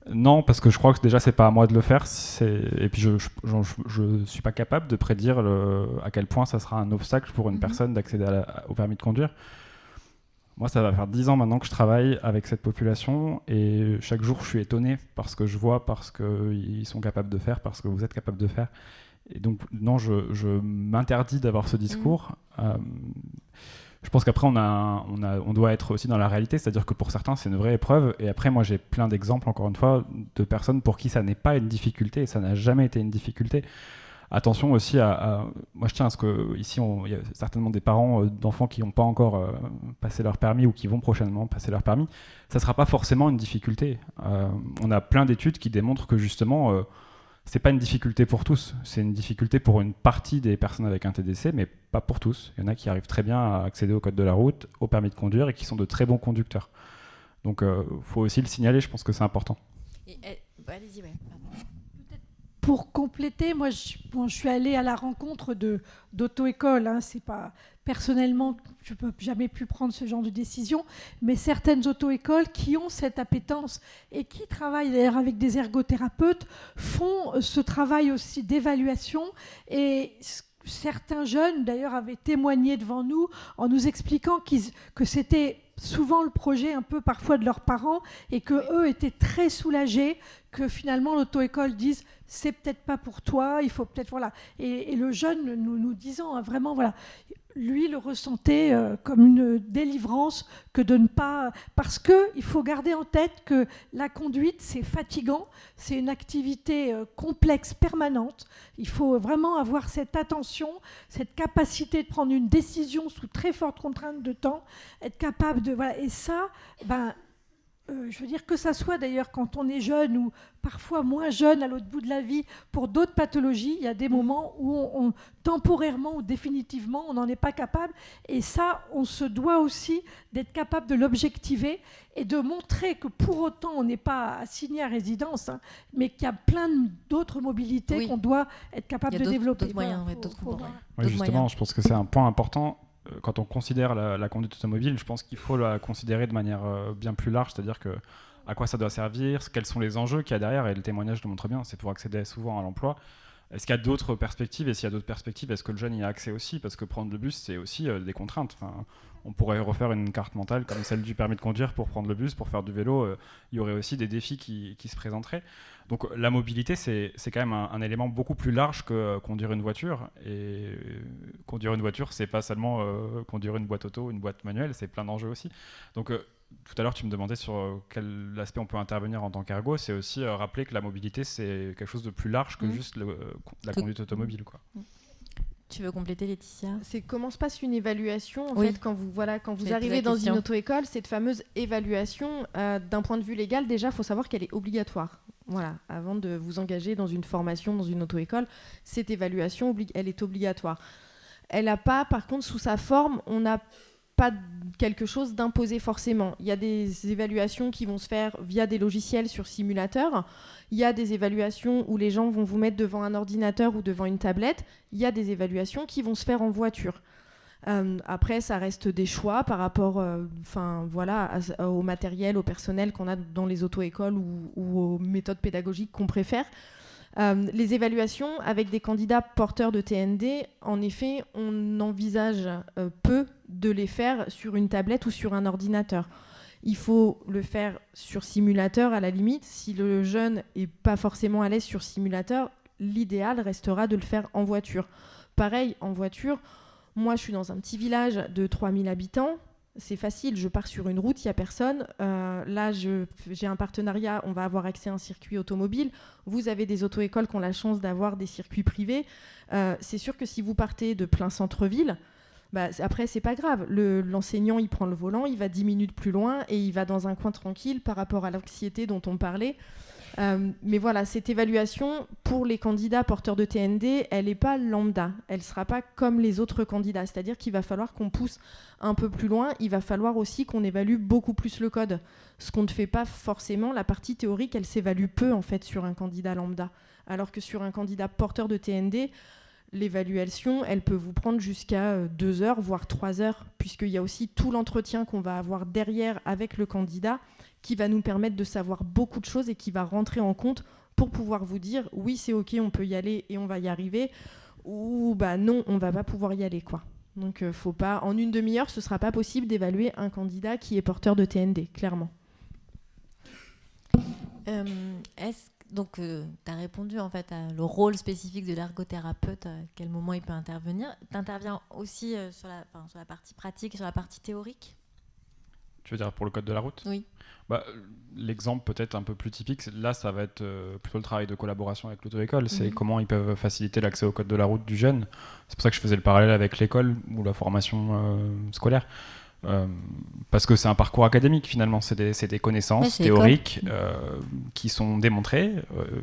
non, parce que je crois que déjà, c'est pas à moi de le faire. Et puis, je suis pas capable de prédire à quel point ça sera un obstacle pour une personne d'accéder au permis de conduire. Moi, ça va faire 10 ans maintenant que je travaille avec cette population et chaque jour, je suis étonné par ce que je vois, par ce qu'ils sont capables de faire, par ce que vous êtes capable de faire. Et donc, non, je m'interdis d'avoir ce discours. Je pense qu'après, on doit être aussi dans la réalité, c'est-à-dire que pour certains, c'est une vraie épreuve. Et après, moi, j'ai plein d'exemples, encore une fois, de personnes pour qui ça n'est pas une difficulté et ça n'a jamais été une difficulté. Attention aussi moi, je tiens à ce qu'ici, il y a certainement des parents d'enfants qui n'ont pas encore passé leur permis ou qui vont prochainement passer leur permis. Ça ne sera pas forcément une difficulté. On a plein d'études qui démontrent que justement, c'est pas une difficulté pour tous. C'est une difficulté pour une partie des personnes avec un TDC, mais pas pour tous. Il y en a qui arrivent très bien à accéder au code de la route, au permis de conduire et qui sont de très bons conducteurs. Donc, faut aussi le signaler, je pense que c'est important. Allez-y, ouais. Pour compléter, moi, je suis allée à la rencontre d'auto-écoles. C'est pas personnellement, je peux jamais pu prendre ce genre de décision, mais certaines auto-écoles qui ont cette appétence et qui travaillent d'ailleurs avec des ergothérapeutes font ce travail aussi d'évaluation. Et certains jeunes, d'ailleurs, avaient témoigné devant nous en nous expliquant que c'était souvent le projet un peu parfois de leurs parents et qu'eux étaient très soulagés que finalement l'auto-école dise c'est peut-être pas pour toi, il faut peut-être voilà. Et le jeune nous disant vraiment voilà, lui le ressentait comme une délivrance que de ne pas, parce que il faut garder en tête que la conduite c'est fatigant, c'est une activité complexe permanente. Il faut vraiment avoir cette attention, cette capacité de prendre une décision sous très forte contrainte de temps, être capable de voilà. Et ça, je veux dire que ça soit d'ailleurs quand on est jeune ou parfois moins jeune à l'autre bout de la vie pour d'autres pathologies, il y a des moments où on temporairement ou définitivement on n'en est pas capable, et ça on se doit aussi d'être capable de l'objectiver et de montrer que pour autant on n'est pas assigné à résidence, mais qu'il y a plein d'autres mobilités qu'on doit être capable de développer. D'autres moyens, justement, je pense que c'est un point important. Quand on considère la conduite automobile, je pense qu'il faut la considérer de manière bien plus large, c'est-à-dire que à quoi ça doit servir, quels sont les enjeux qu'il y a derrière, et le témoignage le montre bien, c'est pour accéder souvent à l'emploi. Est-ce qu'il y a d'autres perspectives, et s'il y a d'autres perspectives, est-ce que le jeune y a accès aussi? Parce que prendre le bus, c'est aussi des contraintes. Enfin, on pourrait refaire une carte mentale comme celle du permis de conduire pour prendre le bus, pour faire du vélo. Il y aurait aussi des défis qui se présenteraient. Donc la mobilité, c'est quand même un élément beaucoup plus large que conduire une voiture. Et conduire une voiture, c'est pas seulement conduire une boîte auto, une boîte manuelle, c'est plein d'enjeux aussi. Donc tout à l'heure, tu me demandais sur quel aspect on peut intervenir en tant qu'ergo. C'est aussi rappeler que la mobilité, c'est quelque chose de plus large que juste la conduite automobile, quoi. Tu veux compléter, Laetitia? C'est comment se passe une évaluation en fait quand vous arrivez dans une auto-école. Cette fameuse évaluation, d'un point de vue légal, déjà, il faut savoir qu'elle est obligatoire. Voilà, avant de vous engager dans une formation, dans une auto-école, cette évaluation, elle est obligatoire. Elle n'a pas, par contre, sous sa forme, on n'a pas quelque chose d'imposé forcément. Il y a des évaluations qui vont se faire via des logiciels sur simulateur. Il y a des évaluations où les gens vont vous mettre devant un ordinateur ou devant une tablette. Il y a des évaluations qui vont se faire en voiture. Après, ça reste des choix par rapport au matériel, au personnel qu'on a dans les auto-écoles ou aux méthodes pédagogiques qu'on préfère. Les évaluations avec des candidats porteurs de TND, en effet, on envisage peu de les faire sur une tablette ou sur un ordinateur. Il faut le faire sur simulateur à la limite. Si le jeune n'est pas forcément à l'aise sur simulateur, l'idéal restera de le faire en voiture. Pareil, en voiture, moi je suis dans un petit village de 3000 habitants. C'est facile, je pars sur une route, il n'y a personne. Là, j'ai un partenariat, on va avoir accès à un circuit automobile. Vous avez des auto-écoles qui ont la chance d'avoir des circuits privés. C'est sûr que si vous partez de plein centre-ville, après, c'est pas grave. L'enseignant, il prend le volant, il va 10 minutes plus loin et il va dans un coin tranquille par rapport à l'anxiété dont on parlait. Mais voilà, cette évaluation pour les candidats porteurs de TND, elle n'est pas lambda, elle ne sera pas comme les autres candidats, c'est-à-dire qu'il va falloir qu'on pousse un peu plus loin, il va falloir aussi qu'on évalue beaucoup plus le code, ce qu'on ne fait pas forcément. La partie théorique, elle s'évalue peu en fait sur un candidat lambda, alors que sur un candidat porteur de TND, l'évaluation, elle peut vous prendre jusqu'à 2 heures, voire 3 heures, puisqu'il y a aussi tout l'entretien qu'on va avoir derrière avec le candidat qui va nous permettre de savoir beaucoup de choses et qui va rentrer en compte pour pouvoir vous dire oui, c'est ok, on peut y aller et on va y arriver, ou non, on va pas pouvoir y aller, quoi. Donc faut pas, en une demi-heure, ce sera pas possible d'évaluer un candidat qui est porteur de TND, clairement. Donc, tu as répondu en fait à le rôle spécifique de l'ergothérapeute, à quel moment il peut intervenir. Tu interviens aussi sur la partie pratique, sur la partie théorique? Tu veux dire pour le code de la route? Oui. L'exemple peut-être un peu plus typique, là ça va être plutôt le travail de collaboration avec l'auto-école, c'est comment ils peuvent faciliter l'accès au code de la route du jeune. C'est pour ça que je faisais le parallèle avec l'école ou la formation scolaire. Parce que c'est un parcours académique finalement, c'est des connaissances théoriques qui sont démontrées,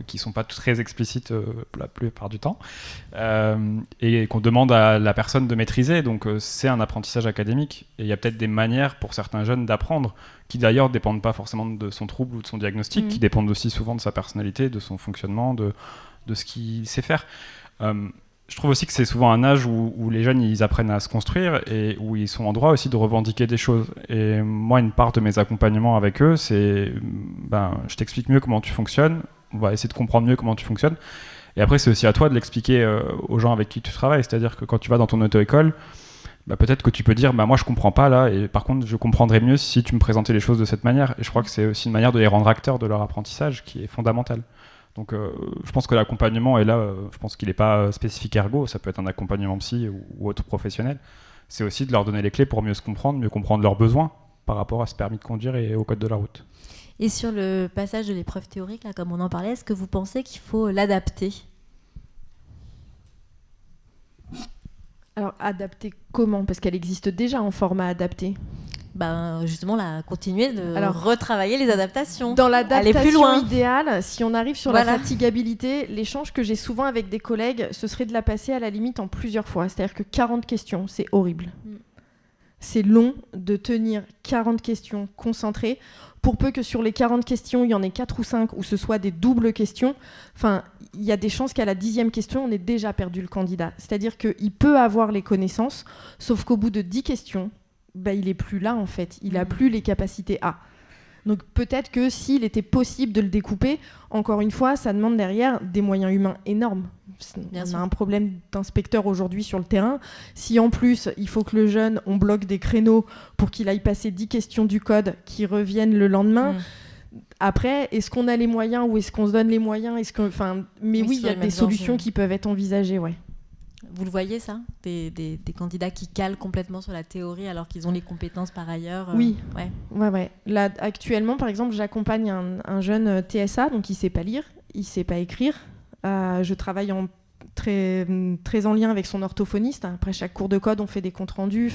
qui sont pas très explicites la plupart du temps, et qu'on demande à la personne de maîtriser. Donc c'est un apprentissage académique, et il y a peut-être des manières pour certains jeunes d'apprendre qui d'ailleurs dépendent pas forcément de son trouble ou de son diagnostic, qui dépendent aussi souvent de sa personnalité, de son fonctionnement, de de ce qu'il sait faire. Je trouve aussi que c'est souvent un âge où les jeunes ils apprennent à se construire et où ils sont en droit aussi de revendiquer des choses. Et moi, une part de mes accompagnements avec eux, c'est je t'explique mieux comment tu fonctionnes, on va essayer de comprendre mieux comment tu fonctionnes. Et après, c'est aussi à toi de l'expliquer aux gens avec qui tu travailles. C'est-à-dire que quand tu vas dans ton auto-école, peut-être que tu peux dire moi je comprends pas là, et par contre je comprendrais mieux si tu me présentais les choses de cette manière. Et je crois que c'est aussi une manière de les rendre acteurs de leur apprentissage qui est fondamentale. Donc je pense que l'accompagnement est là, je pense qu'il n'est pas spécifique ergo, ça peut être un accompagnement psy ou autre professionnel. C'est aussi de leur donner les clés pour mieux se comprendre, mieux comprendre leurs besoins par rapport à ce permis de conduire et au code de la route. Et sur le passage de l'épreuve théorique, là, comme on en parlait, est-ce que vous pensez qu'il faut l'adapter ? Alors, adapter comment ? Parce qu'elle existe déjà en format adapté. Justement, continuer de retravailler les adaptations. Dans aller plus loin. l'adaptation idéale, si on arrive sur la fatigabilité, l'échange que j'ai souvent avec des collègues, ce serait de la passer à la limite en plusieurs fois. C'est-à-dire que 40 questions, c'est horrible. C'est long de tenir 40 questions concentrées. Pour peu que sur les 40 questions, il y en ait 4 ou 5 où ce soit des doubles questions, il y a des chances qu'à la 10e question, on ait déjà perdu le candidat. C'est-à-dire qu'il peut avoir les connaissances, sauf qu'au bout de 10 questions, il n'est plus là en fait. Il n'a plus les capacités A. Donc peut-être que s'il était possible de le découper, encore une fois, ça demande derrière des moyens humains énormes. On a un problème d'inspecteur aujourd'hui sur le terrain. Si en plus, il faut que le jeune, on bloque des créneaux pour qu'il aille passer 10 questions du code qui reviennent le lendemain, après, est-ce qu'on a les moyens ou est-ce qu'on se donne les moyens ? Mais oui, il y a des solutions qui peuvent être envisagées, ouais. Vous le voyez, ça ? Des candidats qui calent complètement sur la théorie alors qu'ils ont les compétences par ailleurs Oui. Ouais. Là, actuellement, par exemple, j'accompagne un jeune TSA, donc il ne sait pas lire, il ne sait pas écrire. Je travaille très en lien avec son orthophoniste. Après chaque cours de code, on fait des comptes rendus.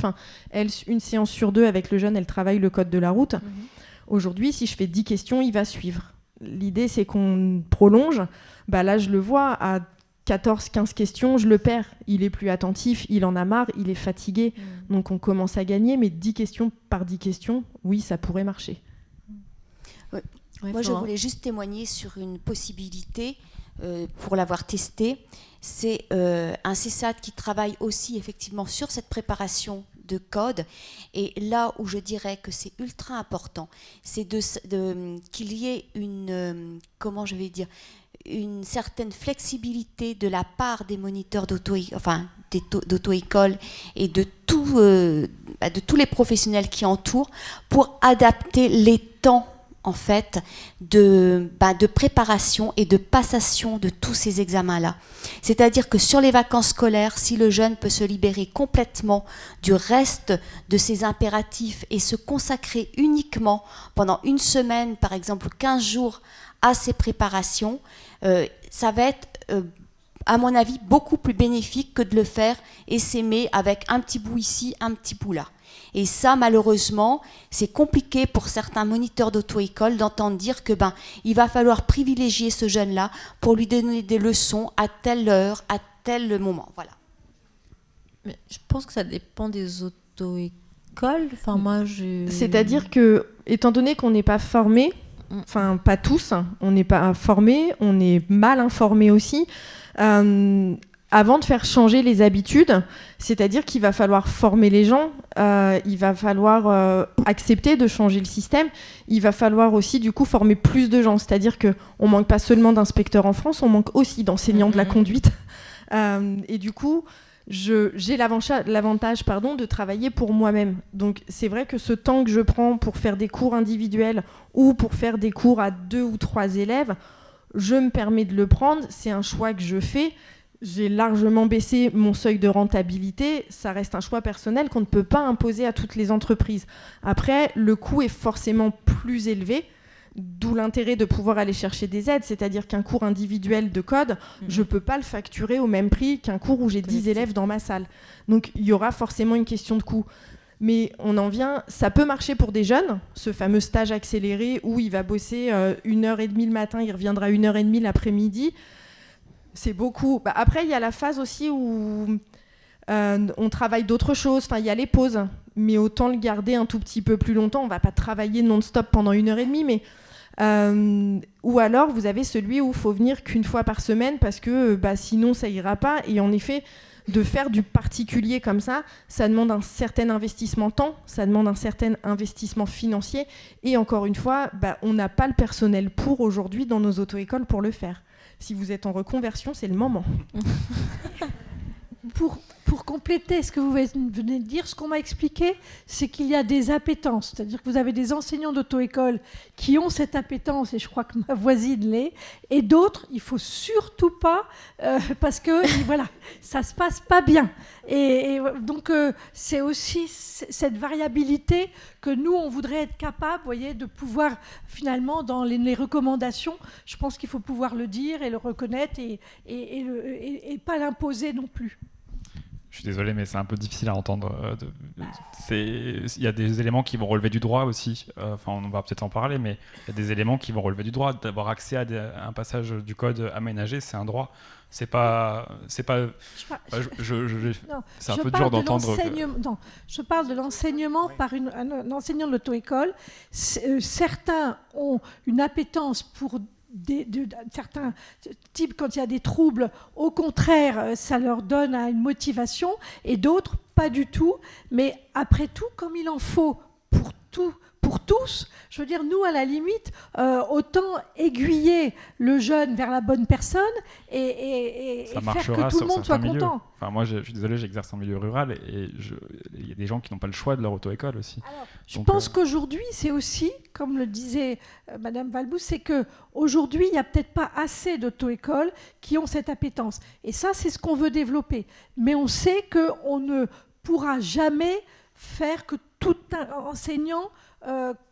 Elle, une séance sur 2 avec le jeune, elle travaille le code de la route. Aujourd'hui, si je fais 10 questions, il va suivre. L'idée, c'est qu'on prolonge. Là, je le vois, à 14-15 questions, je le perds. Il est plus attentif, il en a marre, il est fatigué. Donc, on commence à gagner, mais 10 questions par 10 questions, oui, ça pourrait marcher. Moi, je voulais juste témoigner sur une possibilité pour l'avoir testé. C'est un CESAD qui travaille aussi effectivement sur cette préparation de code. Et là où je dirais que c'est ultra important, c'est qu'il y ait une certaine flexibilité de la part des moniteurs d'auto-école et de tous les professionnels qui entourent pour adapter les temps en fait de préparation et de passation de tous ces examens-là. C'est-à-dire que sur les vacances scolaires, si le jeune peut se libérer complètement du reste de ses impératifs et se consacrer uniquement pendant une semaine, par exemple 15 jours, à ses préparations, ça va être, à mon avis, beaucoup plus bénéfique que de le faire essaimer avec un petit bout ici, un petit bout là. Et ça, malheureusement, c'est compliqué pour certains moniteurs d'auto-école d'entendre dire que il va falloir privilégier ce jeune-là pour lui donner des leçons à telle heure, à tel moment. Voilà. Mais je pense que ça dépend des auto-écoles. C'est-à-dire que, étant donné qu'on n'est pas formé, pas tous, on n'est pas formés, on est mal informés aussi. Avant de faire changer les habitudes, c'est-à-dire qu'il va falloir former les gens, il va falloir accepter de changer le système, il va falloir aussi du coup former plus de gens, c'est-à-dire qu'on ne manque pas seulement d'inspecteurs en France, on manque aussi d'enseignants de la conduite. Et du coup, j'ai l'avantage de travailler pour moi-même. Donc c'est vrai que ce temps que je prends pour faire des cours individuels ou pour faire des cours à 2 ou 3 élèves, je me permets de le prendre, c'est un choix que je fais. J'ai largement baissé mon seuil de rentabilité. Ça reste un choix personnel qu'on ne peut pas imposer à toutes les entreprises. Après, le coût est forcément plus élevé, d'où l'intérêt de pouvoir aller chercher des aides. C'est-à-dire qu'un cours individuel de code, je ne peux pas le facturer au même prix qu'un cours où j'ai 10 élèves dans ma salle. Donc, il y aura forcément une question de coût. Mais on en vient, ça peut marcher pour des jeunes, ce fameux stage accéléré où il va bosser 1h30 le matin, il reviendra 1h30 l'après-midi. C'est beaucoup. Après, il y a la phase aussi où on travaille d'autres choses. Il y a les pauses, mais autant le garder un tout petit peu plus longtemps. On ne va pas travailler non-stop pendant 1h30, mais Ou alors vous avez celui où il faut venir qu'une fois par semaine parce que sinon ça ira pas. Et en effet, de faire du particulier comme ça demande un certain investissement temps, ça demande un certain investissement financier. Et encore une fois, on n'a pas le personnel pour aujourd'hui dans nos auto-écoles pour le faire. Si vous êtes en reconversion, c'est le moment. Pour compléter ce que vous venez de dire, ce qu'on m'a expliqué, c'est qu'il y a des appétences. C'est-à-dire que vous avez des enseignants d'auto-école qui ont cette appétence, et je crois que ma voisine l'est, et d'autres, il ne faut surtout pas, parce que voilà, ça ne se passe pas bien. Et donc, c'est aussi cette variabilité que nous, on voudrait être capable, vous voyez, de pouvoir, finalement, dans les recommandations, je pense qu'il faut pouvoir le dire et le reconnaître et pas l'imposer non plus. Je suis désolé, mais c'est un peu difficile à entendre. Il y a des éléments qui vont relever du droit aussi. On va peut-être en parler, mais il y a des éléments qui vont relever du droit. D'avoir accès à un passage du code aménagé, c'est un droit. C'est un peu dur d'entendre. Non, je parle de l'enseignement par un enseignant de l'auto-école. Certains ont une appétence pour certains types, quand il y a des troubles, au contraire, ça leur donne une motivation, et d'autres, pas du tout. Mais après tout, comme il en faut pour tous, je veux dire, nous, à la limite, autant aiguiller le jeune vers la bonne personne et faire que tout le monde soit content. Enfin, moi, je suis désolé, j'exerce en milieu rural et il y a des gens qui n'ont pas le choix de leur auto-école aussi. Alors, je pense qu'aujourd'hui, c'est aussi, comme le disait Madame Valbous, c'est qu'aujourd'hui, il n'y a peut-être pas assez d'auto-écoles qui ont cette appétence. Et ça, c'est ce qu'on veut développer. Mais on sait qu'on ne pourra jamais faire que tout enseignant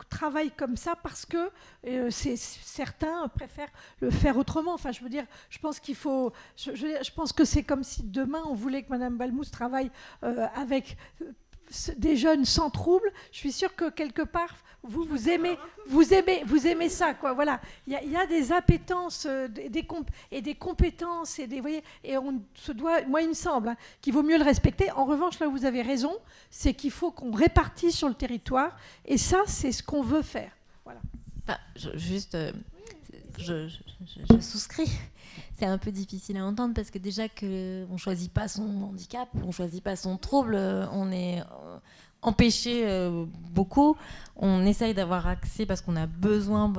travaille comme ça parce que certains préfèrent le faire autrement. Enfin, je veux dire, je pense qu'il faut. Je pense que c'est comme si demain on voulait que Madame Balmous travaille avec des jeunes sans trouble. Je suis sûre que quelque part vous aimez ça, quoi. Voilà, il y a des appétences et des compétences et et on se doit. Moi, il me semble qu'il vaut mieux le respecter. En revanche, là où vous avez raison, c'est qu'il faut qu'on répartisse sur le territoire, et ça, c'est ce qu'on veut faire. Voilà. Enfin, je souscris. C'est un peu difficile à entendre parce que déjà qu'on ne choisit pas son handicap, on ne choisit pas son trouble, on est empêché beaucoup. On essaye d'avoir accès parce qu'on a besoin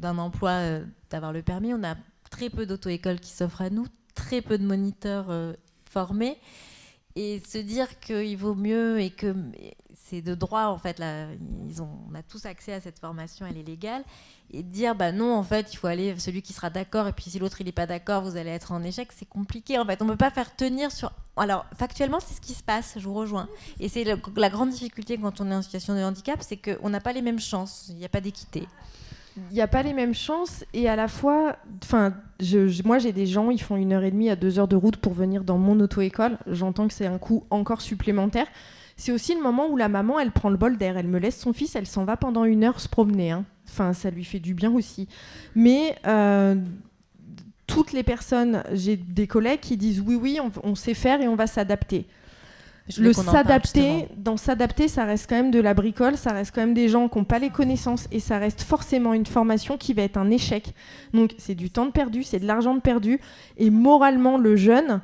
d'un emploi, d'avoir le permis. On a très peu d'auto-écoles qui s'offrent à nous, très peu de moniteurs formés. Et se dire qu'il vaut mieux et que c'est de droit, en fait, là, on a tous accès à cette formation, elle est légale, et dire, non, en fait, il faut aller celui qui sera d'accord, et puis si l'autre, il n'est pas d'accord, vous allez être en échec, c'est compliqué, en fait. On ne peut pas faire tenir sur... Alors, factuellement, c'est ce qui se passe, je vous rejoins. Et c'est la grande difficulté quand on est en situation de handicap, c'est qu'on n'a pas les mêmes chances, il n'y a pas d'équité. Il n'y a pas les mêmes chances, et à la fois, moi j'ai des gens, ils font 1h30 à 2 heures de route pour venir dans mon auto-école. J'entends que c'est un coût encore supplémentaire. C'est aussi le moment où la maman, elle prend le bol d'air, elle me laisse son fils, elle s'en va pendant 1 heure se promener. Enfin, ça lui fait du bien aussi. Mais toutes les personnes, j'ai des collègues qui disent oui, on sait faire et on va s'adapter. S'adapter, ça reste quand même de la bricole, ça reste quand même des gens qui n'ont pas les connaissances, et ça reste forcément une formation qui va être un échec. Donc c'est du temps de perdu, c'est de l'argent de perdu, et moralement le jeune,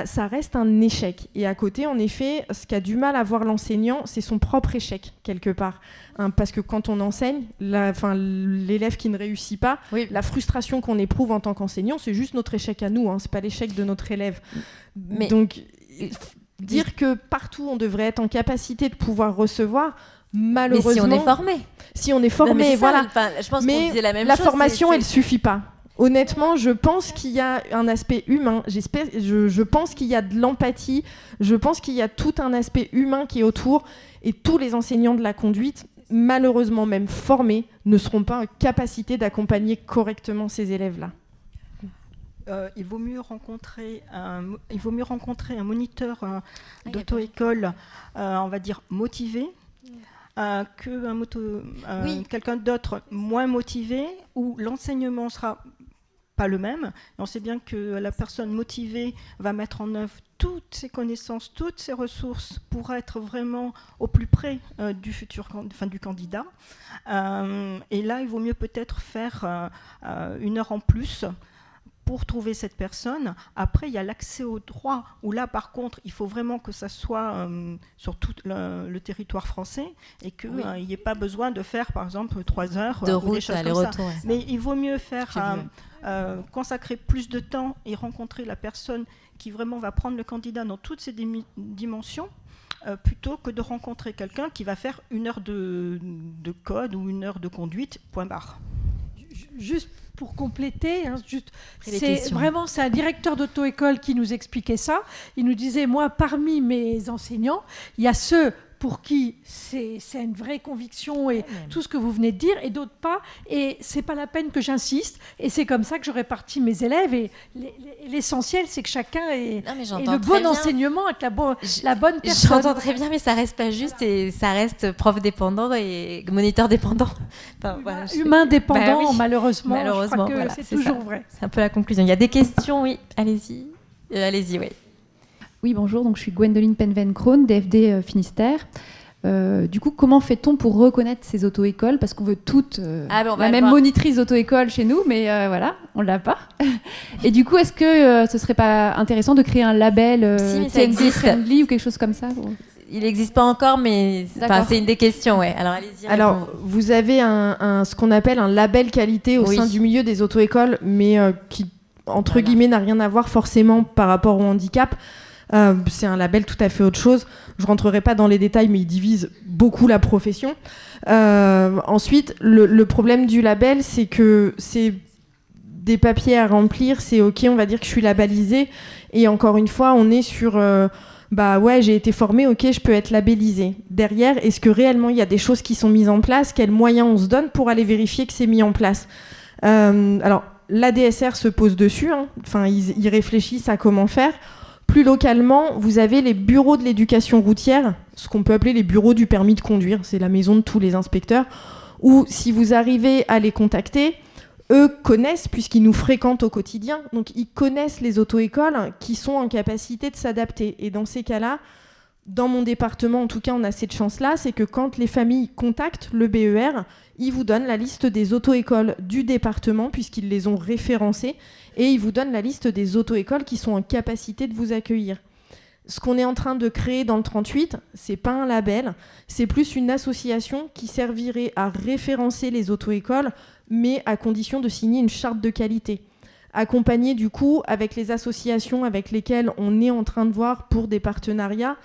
ça reste un échec. Et à côté, en effet, ce qu'a du mal à voir l'enseignant, c'est son propre échec quelque part. Parce que quand on enseigne, l'élève qui ne réussit pas, la frustration qu'on éprouve en tant qu'enseignant, c'est juste notre échec à nous, c'est pas l'échec de notre élève. Donc dire que partout on devrait être en capacité de pouvoir recevoir, malheureusement. Mais si on est formé, voilà. Je pense qu'on disait la même chose. La formation, elle suffit pas. Honnêtement, je pense qu'il y a un aspect humain. Je pense qu'il y a de l'empathie. Je pense qu'il y a tout un aspect humain qui est autour. Et tous les enseignants de la conduite, malheureusement même formés, ne seront pas en capacité d'accompagner correctement ces élèves-là. Il vaut mieux rencontrer un moniteur d'auto-école, on va dire motivé, que quelqu'un d'autre moins motivé, où l'enseignement sera pas le même. Et on sait bien que la personne motivée va mettre en œuvre toutes ses connaissances, toutes ses ressources pour être vraiment au plus près du candidat. Et là, il vaut mieux peut-être faire 1 heure en plus pour trouver cette personne. Après, il y a l'accès au droit, où là, par contre, il faut vraiment que ça soit sur tout le territoire français et qu'il n'y ait pas besoin de faire, par exemple, 3 heures de ou route, des choses comme ça. Ouais. Mais il vaut mieux faire consacrer plus de temps et rencontrer la personne qui vraiment va prendre le candidat dans toutes ses dimensions, plutôt que de rencontrer quelqu'un qui va faire 1 heure de code ou 1 heure de conduite, point barre. Juste pour compléter, c'est un directeur d'auto-école qui nous expliquait ça. Il nous disait, moi, parmi mes enseignants, il y a ceux pour qui c'est une vraie conviction et tout ce que vous venez de dire, et d'autres pas. Et c'est pas la peine que j'insiste. Et c'est comme ça que je répartis mes élèves. Et l'essentiel, c'est que chacun ait le bon enseignement avec la bonne personne. J'entends très bien, mais ça reste pas juste et ça reste prof dépendant et moniteur dépendant. Enfin, humain dépendant, malheureusement. Je crois que c'est toujours vrai. C'est un peu la conclusion. Il y a des questions, oui. Allez-y. Allez-y, oui. Oui, bonjour, donc je suis Gwendoline Penven-Krohn, DFD Finistère. Du coup, comment fait-on pour reconnaître ces auto-écoles ? Parce qu'on veut toutes la même monitrice d'auto-école chez nous, mais voilà, on ne l'a pas. Et du coup, est-ce que ce ne serait pas intéressant de créer un label TND-friendly ou quelque chose comme ça ? Il n'existe pas encore, mais c'est une des questions. Ouais. Alors, allez-y. Alors, vous avez ce qu'on appelle un label qualité au sein du milieu des auto-écoles, mais qui, entre guillemets, n'a rien à voir forcément par rapport au handicap. C'est un label tout à fait autre chose. Je ne rentrerai pas dans les détails, mais il divise beaucoup la profession. Ensuite, le problème du label, c'est que c'est des papiers à remplir. C'est OK, on va dire que je suis labellisée. Et encore une fois, on est sur... j'ai été formée, OK, je peux être labellisée. Derrière, est-ce que réellement il y a des choses qui sont mises en place ? Quels moyens on se donne pour aller vérifier que c'est mis en place ? Alors, l'ADSR se pose dessus. Enfin, ils réfléchissent à comment faire. Plus localement, vous avez les bureaux de l'éducation routière, ce qu'on peut appeler les bureaux du permis de conduire. C'est la maison de tous les inspecteurs. Où, si vous arrivez à les contacter, eux connaissent, puisqu'ils nous fréquentent au quotidien, donc ils connaissent les auto-écoles qui sont en capacité de s'adapter. Et dans ces cas-là, dans mon département, en tout cas, on a cette chance-là, c'est que quand les familles contactent le BER, ils vous donnent la liste des auto-écoles du département, puisqu'ils les ont référencées, et ils vous donnent la liste des auto-écoles qui sont en capacité de vous accueillir. Ce qu'on est en train de créer dans le 38, c'est pas un label, c'est plus une association qui servirait à référencer les auto-écoles, mais à condition de signer une charte de qualité. Accompagné du coup avec les associations avec lesquelles on est en train de voir pour des partenariats.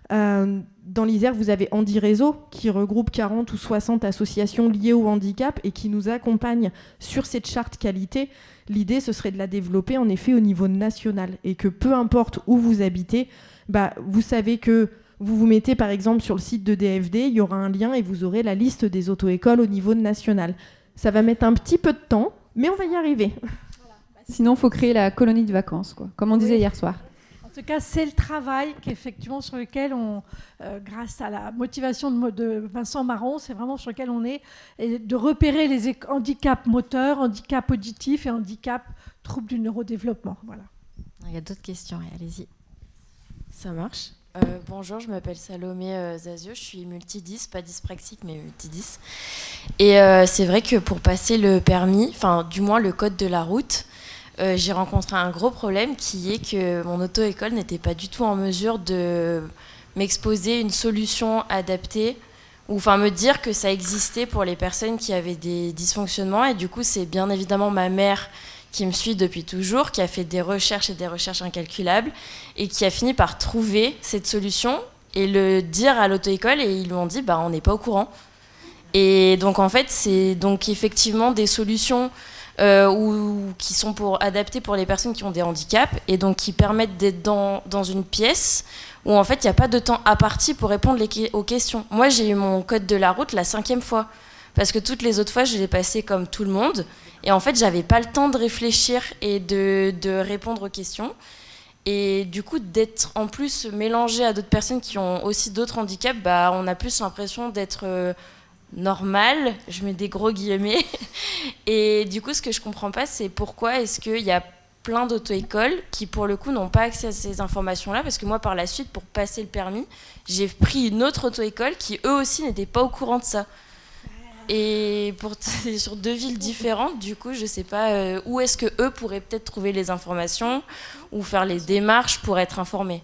Dans l'Isère, vous avez Handi Réseau qui regroupe 40 ou 60 associations liées au handicap et qui nous accompagne sur cette charte qualité. L'idée, ce serait de la développer en effet au niveau national et que peu importe où vous habitez, vous savez que vous vous mettez par exemple sur le site de DFD, il y aura un lien et vous aurez la liste des auto-écoles au niveau national. Ça va mettre un petit peu de temps, mais on va y arriver. Sinon, il faut créer la colonie de vacances, quoi, comme on disait hier soir. En tout cas, c'est le travail sur lequel on, grâce à la motivation de Vincent Marron, c'est vraiment sur lequel on est, et de repérer les handicaps moteurs, handicaps auditifs et handicaps troubles du neurodéveloppement. Voilà. Il y a d'autres questions, allez-y. Ça marche. Bonjour, je m'appelle Salomé Zazio, je suis multidys, pas dyspraxique mais multidys. Et c'est vrai que pour passer le permis, enfin du moins le code de la route, j'ai rencontré un gros problème qui est que mon auto-école n'était pas du tout en mesure de m'exposer une solution adaptée ou enfin me dire que ça existait pour les personnes qui avaient des dysfonctionnements. Et du coup, c'est bien évidemment ma mère qui me suit depuis toujours, qui a fait des recherches et des recherches incalculables et qui a fini par trouver cette solution et le dire à l'auto-école et ils lui ont dit on n'est pas au courant. Et donc en fait, c'est donc effectivement des solutions qui sont adaptées pour les personnes qui ont des handicaps et donc qui permettent d'être dans une pièce où en fait il n'y a pas de temps imparti pour répondre aux questions. Moi j'ai eu mon code de la route la 5e fois parce que toutes les autres fois je l'ai passé comme tout le monde et en fait j'avais pas le temps de réfléchir et de répondre aux questions et du coup d'être en plus mélangé à d'autres personnes qui ont aussi d'autres handicaps, on a plus l'impression d'être normal, je mets des gros guillemets. Et du coup, ce que je comprends pas, c'est pourquoi est-ce qu'il y a plein d'auto-écoles qui, pour le coup, n'ont pas accès à ces informations-là, parce que moi, par la suite, pour passer le permis, j'ai pris une autre auto-école qui, eux aussi, n'étaient pas au courant de ça. Et sur 2 villes différentes, du coup, je sais pas où est-ce que eux pourraient peut-être trouver les informations ou faire les démarches pour être informés.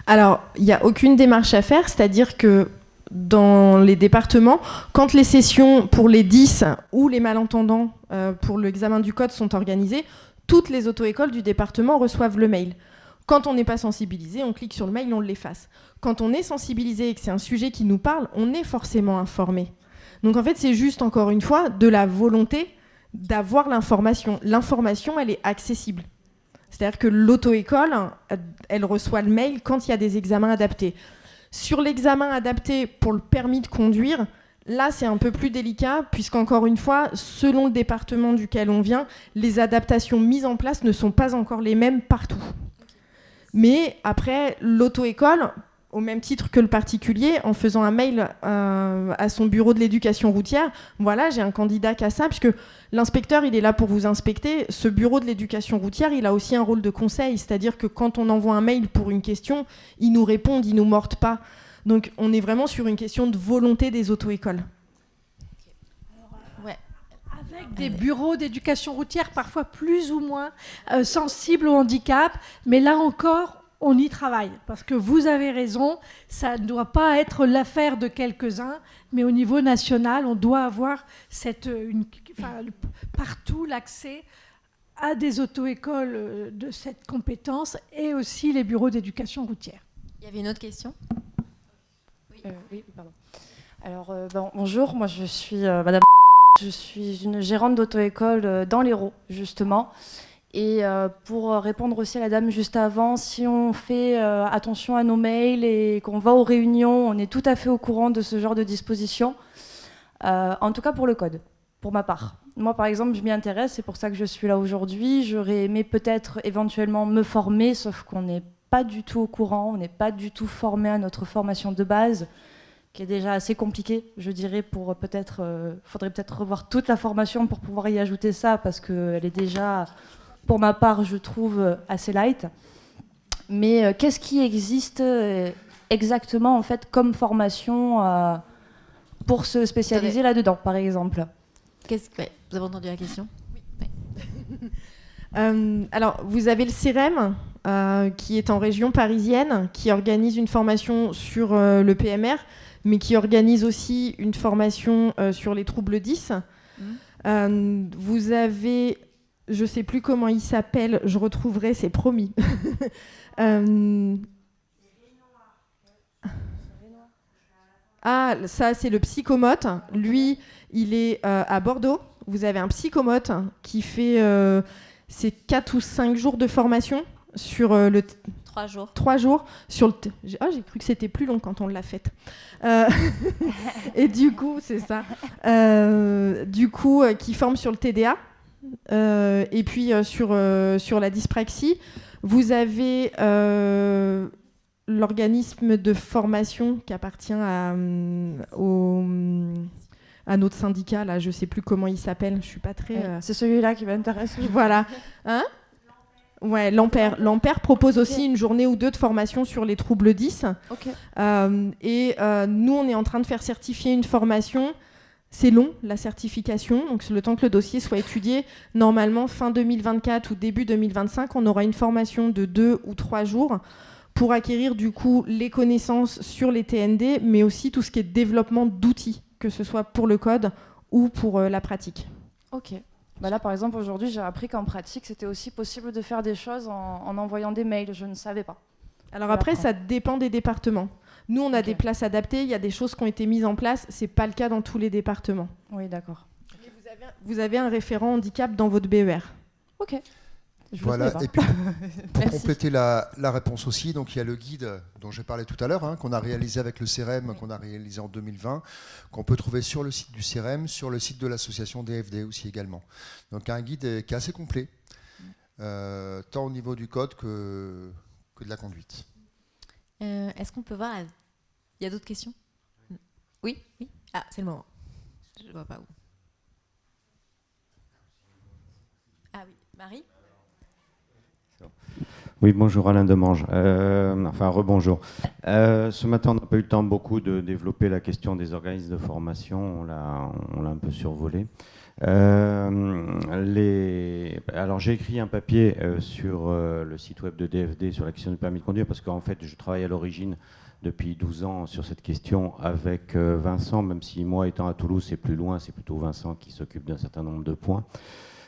Alors, il n'y a aucune démarche à faire, c'est-à-dire que dans les départements, quand les sessions pour les 10 ou les malentendants pour l'examen du code sont organisées, toutes les auto-écoles du département reçoivent le mail. Quand on n'est pas sensibilisé, on clique sur le mail, on l'efface. Quand on est sensibilisé et que c'est un sujet qui nous parle, on est forcément informé. Donc en fait, c'est juste, encore une fois, de la volonté d'avoir l'information. L'information, elle est accessible. C'est-à-dire que l'auto-école, elle reçoit le mail quand il y a des examens adaptés. Sur l'examen adapté pour le permis de conduire, là, c'est un peu plus délicat, puisqu'encore une fois, selon le département duquel on vient, les adaptations mises en place ne sont pas encore les mêmes partout. Mais après, l'auto-école, au même titre que le particulier, en faisant un mail à son bureau de l'éducation routière, voilà, j'ai un candidat qui a ça, puisque l'inspecteur, il est là pour vous inspecter. Ce bureau de l'éducation routière, il a aussi un rôle de conseil, c'est-à-dire que quand on envoie un mail pour une question, ils nous répondent, ils nous mordent pas. Donc on est vraiment sur une question de volonté des auto-écoles. Avec des bureaux d'éducation routière parfois plus ou moins sensibles au handicap, mais là encore, on y travaille. Parce que vous avez raison, ça ne doit pas être l'affaire de quelques-uns, mais au niveau national, on doit avoir partout l'accès à des auto-écoles de cette compétence et aussi les bureaux d'éducation routière. Il y avait une autre question ? Oui, pardon. Alors, bonjour, moi je suis Madame. Je suis une gérante d'auto-école dans l'Hérault, justement. Et pour répondre aussi à la dame juste avant, si on fait attention à nos mails et qu'on va aux réunions, on est tout à fait au courant de ce genre de dispositions. En tout cas pour le code, pour ma part. Moi, par exemple, je m'y intéresse, c'est pour ça que je suis là aujourd'hui. J'aurais aimé peut-être éventuellement me former, sauf qu'on n'est pas du tout au courant, on n'est pas du tout formé à notre formation de base, qui est déjà assez compliquée, je dirais, pour faudrait peut-être revoir toute la formation pour pouvoir y ajouter ça, parce qu'elle est déjà, pour ma part, je trouve assez light. Mais qu'est-ce qui existe exactement, en fait, comme formation pour se spécialiser là-dedans, par exemple ? Vous avez entendu la question ? Oui. Alors, vous avez le CEREM, qui est en région parisienne, qui organise une formation sur le PMR, mais qui organise aussi une formation sur les troubles 10. Vous avez, je ne sais plus comment il s'appelle, je retrouverai, c'est promis. Ah, ça, c'est le psychomote. Lui, il est à Bordeaux. Vous avez un psychomote qui fait c'est 4 ou 5 jours de formation sur le... 3 jours. 3 jours sur le... j'ai cru que c'était plus long quand on l'a faite. Et du coup, c'est ça. Qui forme sur le TDA. Et puis sur la dyspraxie. Vous avez l'organisme de formation qui appartient à notre syndicat, là, je ne sais plus comment il s'appelle, je ne suis pas très... C'est celui-là qui m'intéresse. Voilà. Hein ? Ouais, l'Ampère. L'Ampère propose aussi une journée ou 2 de formation sur les troubles 10. Okay. Nous, on est en train de faire certifier une formation. C'est long, la certification. Donc, le temps que le dossier soit étudié, normalement, fin 2024 ou début 2025, on aura une formation de 2 ou 3 jours pour acquérir, du coup, les connaissances sur les TND, mais aussi tout ce qui est développement d'outils, que ce soit pour le code ou pour la pratique. Ok. Bah là, par exemple, aujourd'hui, j'ai appris qu'en pratique, c'était aussi possible de faire des choses en envoyant des mails. Je ne savais pas. Alors après, ça dépend des départements. Nous, on a des places adaptées. Il y a des choses qui ont été mises en place. Ce n'est pas le cas dans tous les départements. Oui, d'accord. Mais vous avez un référent handicap dans votre BER. Ok. Voilà, et puis pour compléter la réponse aussi, donc il y a le guide dont j'ai parlé tout à l'heure, qu'on a réalisé avec le CEREM, qu'on a réalisé en 2020, qu'on peut trouver sur le site du CEREM, sur le site de l'association DFD aussi également. Donc un guide qui est assez complet, tant au niveau du code que de la conduite. Est-ce qu'on peut voir... Il y a d'autres questions ? Oui. Ah, c'est le moment. Je vois pas où. Ah oui, Marie ? Oui, bonjour Alain Demange. Enfin, rebonjour. Ce matin, on n'a pas eu le temps beaucoup de développer la question des organismes de formation. On l'a un peu survolé. Alors, j'ai écrit un papier sur le site web de DFD sur la question du permis de conduire parce qu'en fait, je travaille à l'origine depuis 12 ans sur cette question avec Vincent, même si moi, étant à Toulouse, c'est plus loin, c'est plutôt Vincent qui s'occupe d'un certain nombre de points.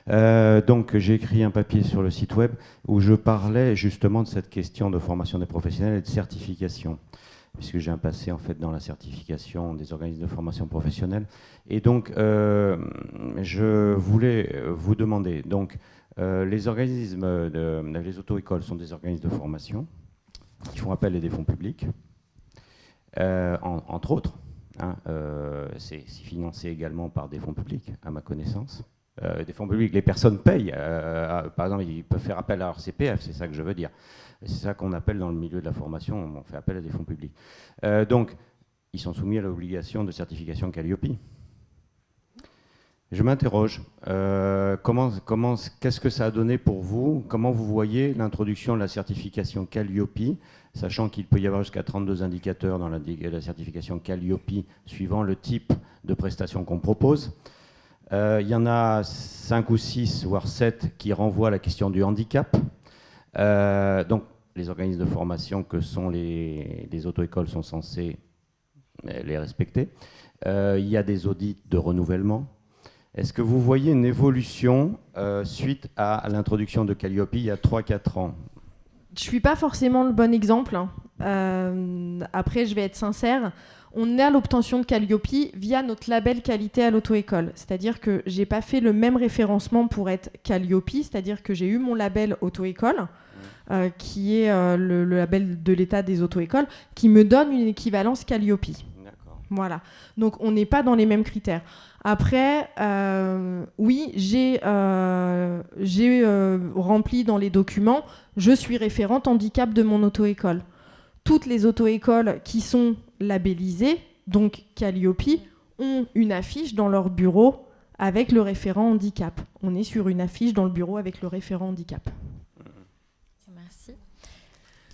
Donc j'ai écrit un papier sur le site web où je parlais justement de cette question de formation des professionnels et de certification, puisque j'ai un passé en fait dans la certification des organismes de formation professionnelle. Et donc je voulais vous demander, donc les organismes, les auto-écoles sont des organismes de formation qui font appel à des fonds publics, entre autres. Hein, c'est financé également par des fonds publics, à ma connaissance. Des fonds publics, les personnes payent. Par exemple, ils peuvent faire appel à leur CPF, c'est ça que je veux dire. C'est ça qu'on appelle dans le milieu de la formation, on fait appel à des fonds publics. Donc, ils sont soumis à l'obligation de certification Calliope. Je m'interroge, qu'est-ce que ça a donné pour vous? Comment vous voyez l'introduction de la certification Calliope, sachant qu'il peut y avoir jusqu'à 32 indicateurs dans la certification Calliope, suivant le type de prestation qu'on propose. Il y en a 5 ou 6, voire 7, qui renvoient à la question du handicap. Donc, les organismes de formation que sont les auto-écoles sont censés les respecter. Il y a des audits de renouvellement. Est-ce que vous voyez une évolution suite à l'introduction de Calliope il y a 3-4 ans? Je ne suis pas forcément le bon exemple. Après, je vais être sincère. On est à l'obtention de Calliope via notre label qualité à l'auto-école. C'est-à-dire que je n'ai pas fait le même référencement pour être Calliope, c'est-à-dire que j'ai eu mon label auto-école, qui est le label de l'État des auto-écoles, qui me donne une équivalence Calliope. D'accord. Voilà. Donc, on n'est pas dans les mêmes critères. Après, oui, j'ai rempli dans les documents, je suis référente handicap de mon auto-école. Toutes les auto-écoles qui sont labellisées, donc Calliope, ont une affiche dans leur bureau avec le référent handicap. On est sur une affiche dans le bureau avec le référent handicap. Merci.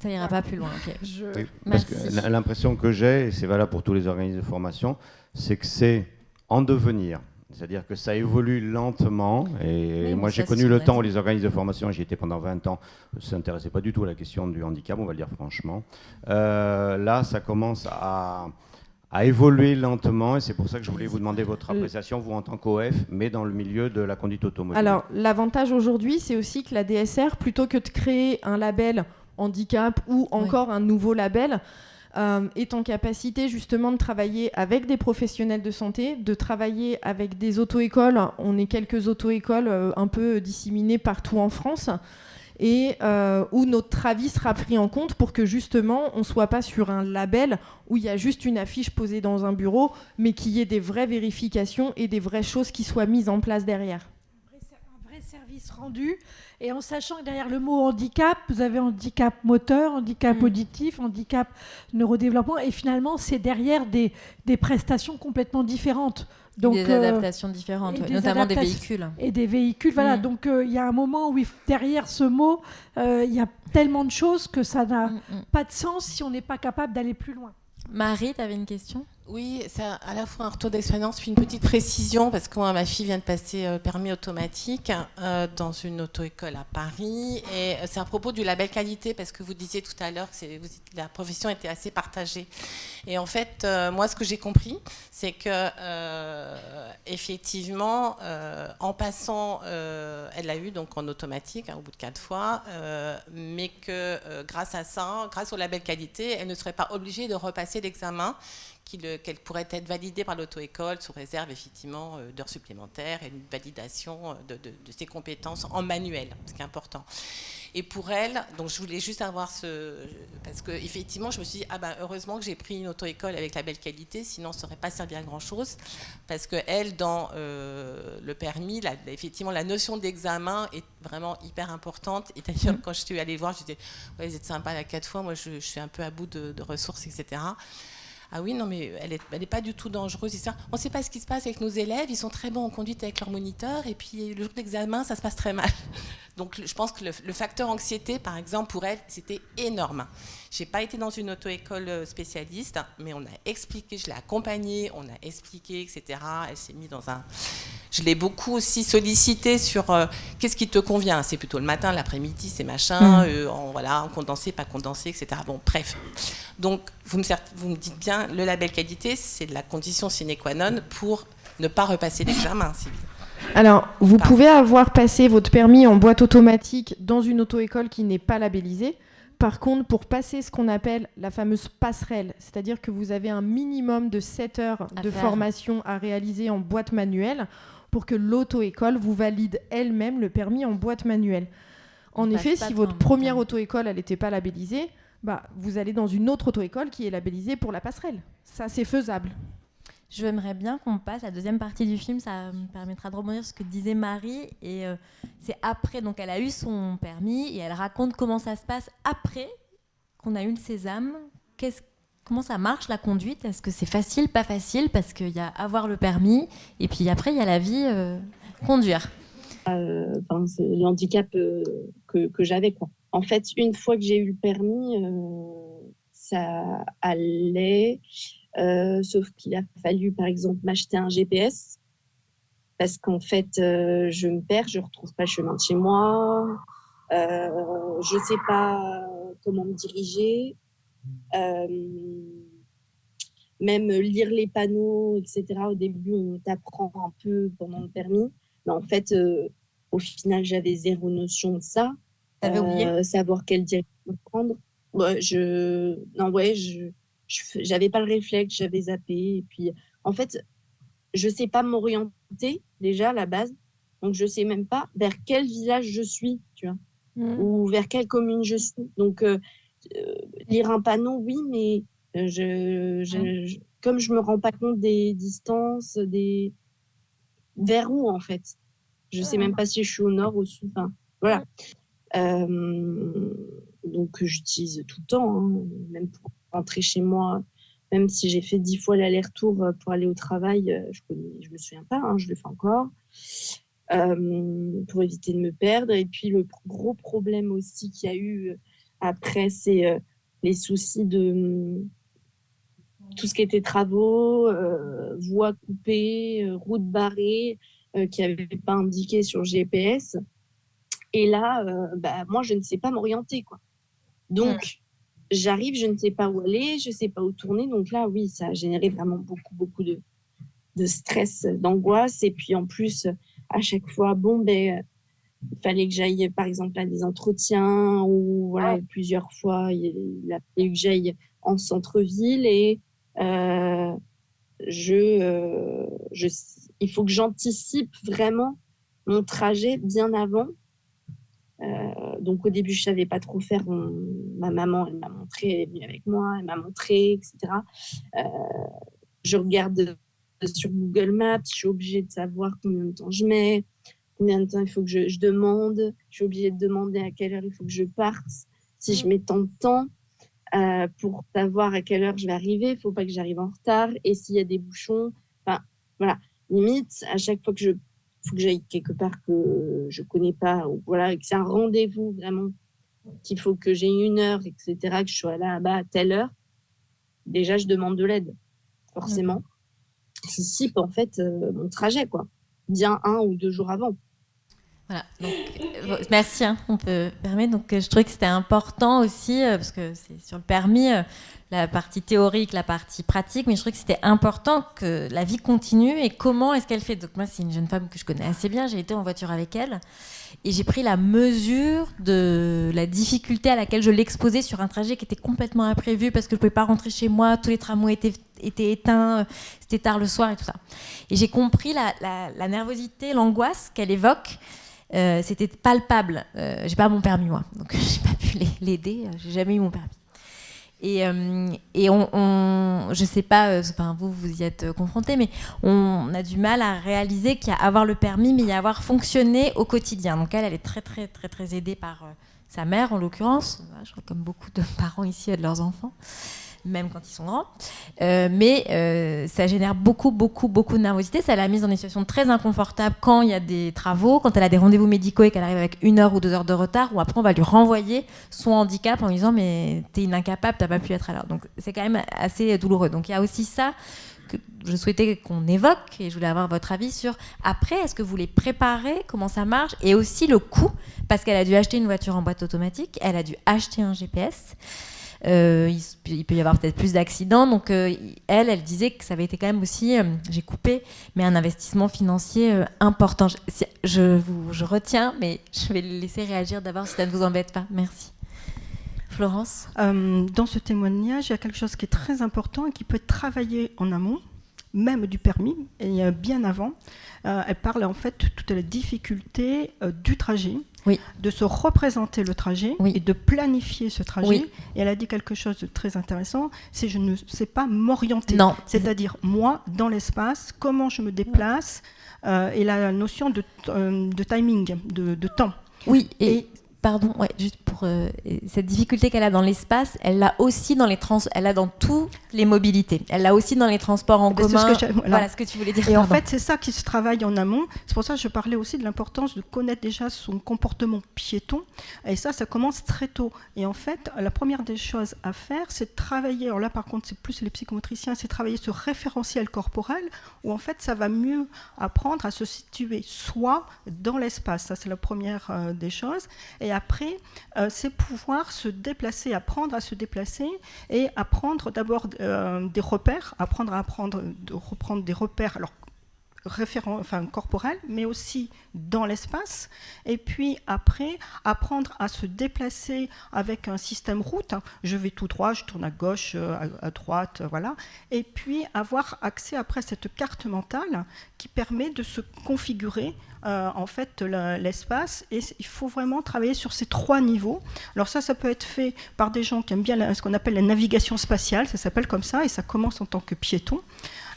Ça n'ira pas plus loin. Okay. Oui, parce que l'impression que j'ai, et c'est valable pour tous les organismes de formation, c'est que c'est en devenir. C'est-à-dire que ça évolue lentement. Et moi, j'ai connu le temps où les organismes de formation, j'y étais pendant 20 ans, ne s'intéressaient pas du tout à la question du handicap, on va le dire franchement. Là, ça commence à évoluer lentement. Et c'est pour ça que je voulais vous demander votre appréciation, vous en tant qu'OF, mais dans le milieu de la conduite automobile. Alors, l'avantage aujourd'hui, c'est aussi que la DSR, plutôt que de créer un label handicap ou encore un nouveau label, est en capacité justement de travailler avec des professionnels de santé, de travailler avec des auto-écoles. On est quelques auto-écoles un peu disséminées partout en France et où notre avis sera pris en compte pour que justement on ne soit pas sur un label où il y a juste une affiche posée dans un bureau, mais qu'il y ait des vraies vérifications et des vraies choses qui soient mises en place derrière. Un vrai service rendu. Et en sachant que derrière le mot handicap, vous avez handicap moteur, handicap auditif, handicap neurodéveloppement, et finalement, c'est derrière des prestations complètement différentes. Donc, des adaptations différentes, notamment des véhicules. Et des véhicules, voilà. Donc, il y a un moment où, derrière ce mot, il y a tellement de choses que ça n'a pas de sens si on n'est pas capable d'aller plus loin. Marie, tu avais une question ? Oui, c'est à la fois un retour d'expérience puis une petite précision parce que moi, ma fille vient de passer permis automatique dans une auto-école à Paris et c'est à propos du label qualité parce que vous disiez tout à l'heure que la profession était assez partagée et en fait moi ce que j'ai compris c'est que effectivement en passant elle l'a eu donc en automatique au bout de 4 fois mais que grâce à ça, grâce au label qualité, elle ne serait pas obligée de repasser l'examen qu'elle pourrait être validée par l'auto-école sous réserve effectivement d'heures supplémentaires et une validation de ses compétences en manuel, ce qui est important. Et pour elle, donc je voulais juste avoir parce que effectivement je me suis dit heureusement que j'ai pris une auto-école avec la belle qualité, sinon ça n'aurait pas servi à grand chose, parce que elle dans le permis, effectivement la notion d'examen est vraiment hyper importante. Et d'ailleurs quand je suis allée voir, je disais vous êtes sympa à 4 fois, moi je suis un peu à bout de ressources, etc. Ah oui, non, mais elle est pas du tout dangereuse. On ne sait pas ce qui se passe avec nos élèves. Ils sont très bons en conduite avec leur moniteur. Et puis, le jour d'examen, ça se passe très mal. Donc, je pense que le facteur anxiété, par exemple, pour elle, c'était énorme. Je n'ai pas été dans une auto-école spécialiste, mais on a expliqué, je l'ai accompagnée, on a expliqué, etc. Elle s'est mise dans un... Je l'ai beaucoup aussi sollicité sur qu'est-ce qui te convient. C'est plutôt le matin, l'après-midi, c'est machin, en condensé, pas condensé, etc. Bon, bref. Donc, vous me dites bien, le label qualité, c'est la condition sine qua non pour ne pas repasser l'examen. Alors, vous pouvez avoir passé votre permis en boîte automatique dans une auto-école qui n'est pas labellisée. Par contre, pour passer ce qu'on appelle la fameuse passerelle, c'est-à-dire que vous avez un minimum de 7 heures de formation à réaliser en boîte manuelle pour que l'auto-école vous valide elle-même le permis en boîte manuelle. En effet, si votre première auto-école n'était pas labellisée, vous allez dans une autre auto-école qui est labellisée pour la passerelle. Ça, c'est faisable. Je aimerais bien qu'on passe à la deuxième partie du film, ça me permettra de rebondir sur ce que disait Marie. Et c'est après, donc elle a eu son permis et elle raconte comment ça se passe après qu'on a eu le sésame. Comment ça marche la conduite ? Est-ce que c'est facile, pas facile ? Parce qu'il y a avoir le permis et puis après il y a la vie conduire. C'est le handicap que j'avais, quoi. En fait, une fois que j'ai eu le permis, ça allait. Sauf qu'il a fallu, par exemple, m'acheter un GPS parce qu'en fait, je me perds, je ne retrouve pas le chemin de chez moi, je ne sais pas comment me diriger, même lire les panneaux, etc. Au début, on t'apprend un peu pendant le permis, mais en fait, au final, j'avais zéro notion de ça. T'avais oublié ? Savoir quelle direction prendre. J'avais pas le réflexe, j'avais zappé. Et puis, en fait, je sais pas m'orienter déjà à la base. Donc, je sais même pas vers quel village je suis, tu vois, ou vers quelle commune je suis. Donc, lire un panneau, oui, mais comme je me rends pas compte des distances, vers où, en fait. Je sais même pas si je suis au nord ou au sud. Enfin, voilà. Donc, j'utilise tout le temps, même pour rentrer chez moi, même si j'ai fait 10 fois l'aller-retour pour aller au travail, je me souviens pas, je le fais encore, pour éviter de me perdre. Et puis le gros problème aussi qu'il y a eu après, c'est les soucis de tout ce qui était travaux, voies coupées, routes barrées, qui n'avaient pas indiqué sur le GPS. Et là, moi, je ne sais pas m'orienter, quoi. Donc, j'arrive, je ne sais pas où aller, je ne sais pas où tourner. Donc là, oui, ça a généré vraiment beaucoup de stress, d'angoisse. Et puis, en plus, à chaque fois, il fallait que j'aille, par exemple, à des entretiens ou plusieurs fois, il a fallu que j'aille en centre-ville et il faut que j'anticipe vraiment mon trajet bien avant. Donc au début je savais pas trop faire. Ma maman, elle m'a montré, elle est venue avec moi, elle m'a montré, etc. Je regarde sur Google Maps, je suis obligée de savoir combien de temps je mets, combien de temps il faut que je demande. Je suis obligée de demander à quelle heure il faut que je parte, si je mets tant de temps, pour savoir à quelle heure je vais arriver. Il faut pas que j'arrive en retard, et s'il y a des bouchons, enfin voilà, limite à chaque fois que faut que j'aille quelque part que je connais pas, ou voilà, que c'est un rendez-vous vraiment, qu'il faut que j'ai 1 heure, etc., que je sois là-bas à telle heure. Déjà, je demande de l'aide, forcément. J'anticipe en fait mon trajet, quoi, bien 1 ou 2 jours avant. Voilà, donc, merci, on peut permettre. Donc, je trouvais que c'était important aussi, parce que c'est sur le permis, la partie théorique, la partie pratique, mais je trouvais que c'était important que la vie continue et comment est-ce qu'elle fait. Donc moi, c'est une jeune femme que je connais assez bien, j'ai été en voiture avec elle et j'ai pris la mesure de la difficulté à laquelle je l'exposais sur un trajet qui était complètement imprévu parce que je ne pouvais pas rentrer chez moi, tous les tramways étaient éteints, c'était tard le soir et tout ça. Et j'ai compris la nervosité, l'angoisse qu'elle évoque. C'était palpable. J'ai pas mon permis, moi, donc j'ai pas pu l'aider. J'ai jamais eu mon permis. Et je sais pas, vous y êtes confrontés, mais on a du mal à réaliser qu'il y a avoir le permis, mais il y a avoir fonctionné au quotidien. Donc elle est très très très très aidée par sa mère, en l'occurrence. Je crois comme beaucoup de parents ici aident leurs enfants. même quand ils sont grands. Mais ça génère beaucoup de nervosité. Ça l'a mise dans des situations très inconfortables quand il y a des travaux, quand elle a des rendez-vous médicaux et qu'elle arrive avec 1 heure ou 2 heures de retard, ou après on va lui renvoyer son handicap en lui disant mais t'es une incapable, t'as pas pu être à l'heure. Donc c'est quand même assez douloureux. Donc il y a aussi ça que je souhaitais qu'on évoque, et je voulais avoir votre avis sur après, est-ce que vous les préparez, comment ça marche, et aussi le coût, parce qu'elle a dû acheter une voiture en boîte automatique, elle a dû acheter un GPS, il peut y avoir peut-être plus d'accidents, donc elle disait que ça avait été quand même aussi, j'ai coupé, mais un investissement financier important. Je retiens, mais je vais le laisser réagir d'abord si ça ne vous embête pas. Merci. Florence ? Dans ce témoignage, il y a quelque chose qui est très important et qui peut être travaillé en amont, même du permis, et bien avant. Elle parle en fait de toute la difficulté du trajet, de se représenter le trajet et de planifier ce trajet. Et elle a dit quelque chose de très intéressant, c'est je ne sais pas m'orienter. C'est-à-dire, moi, dans l'espace, comment je me déplace, et la notion de timing, de temps. Oui, et pardon, juste pour cette difficulté qu'elle a dans l'espace, elle l'a aussi dans elle l'a dans toutes les mobilités. Elle l'a aussi dans les transports en commun. Voilà ce que tu voulais dire. Et en fait, c'est ça qui se travaille en amont. C'est pour ça que je parlais aussi de l'importance de connaître déjà son comportement piéton. Et ça commence très tôt. Et en fait, la première des choses à faire, c'est de travailler. Alors là, par contre, c'est plus les psychomotriciens, c'est travailler ce référentiel corporel où en fait, ça va mieux apprendre à se situer soi dans l'espace. Ça, c'est la première des choses. Et après, c'est pouvoir se déplacer, apprendre à se déplacer et apprendre d'abord des repères, apprendre de reprendre des repères corporels, mais aussi dans l'espace. Et puis après, apprendre à se déplacer avec un système route. Je vais tout droit, je tourne à gauche, à droite, voilà. Et puis avoir accès après à cette carte mentale qui permet de se configurer en fait l'espace, et il faut vraiment travailler sur ces 3 niveaux. Alors ça peut être fait par des gens qui aiment bien ce qu'on appelle la navigation spatiale, ça s'appelle comme ça, et ça commence en tant que piéton.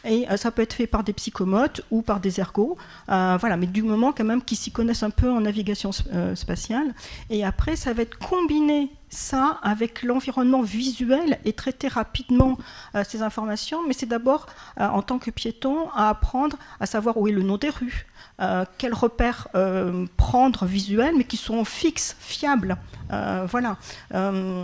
Et ça peut être fait par des psychomotes ou par des ergots, voilà, mais du moment quand même qu'ils s'y connaissent un peu en navigation spatiale. Et après, ça va être combiné ça avec l'environnement visuel et traiter rapidement ces informations. Mais c'est d'abord, en tant que piéton, à apprendre à savoir où est le nom des rues, quels repères prendre visuels, mais qui sont fixes, fiables. Voilà.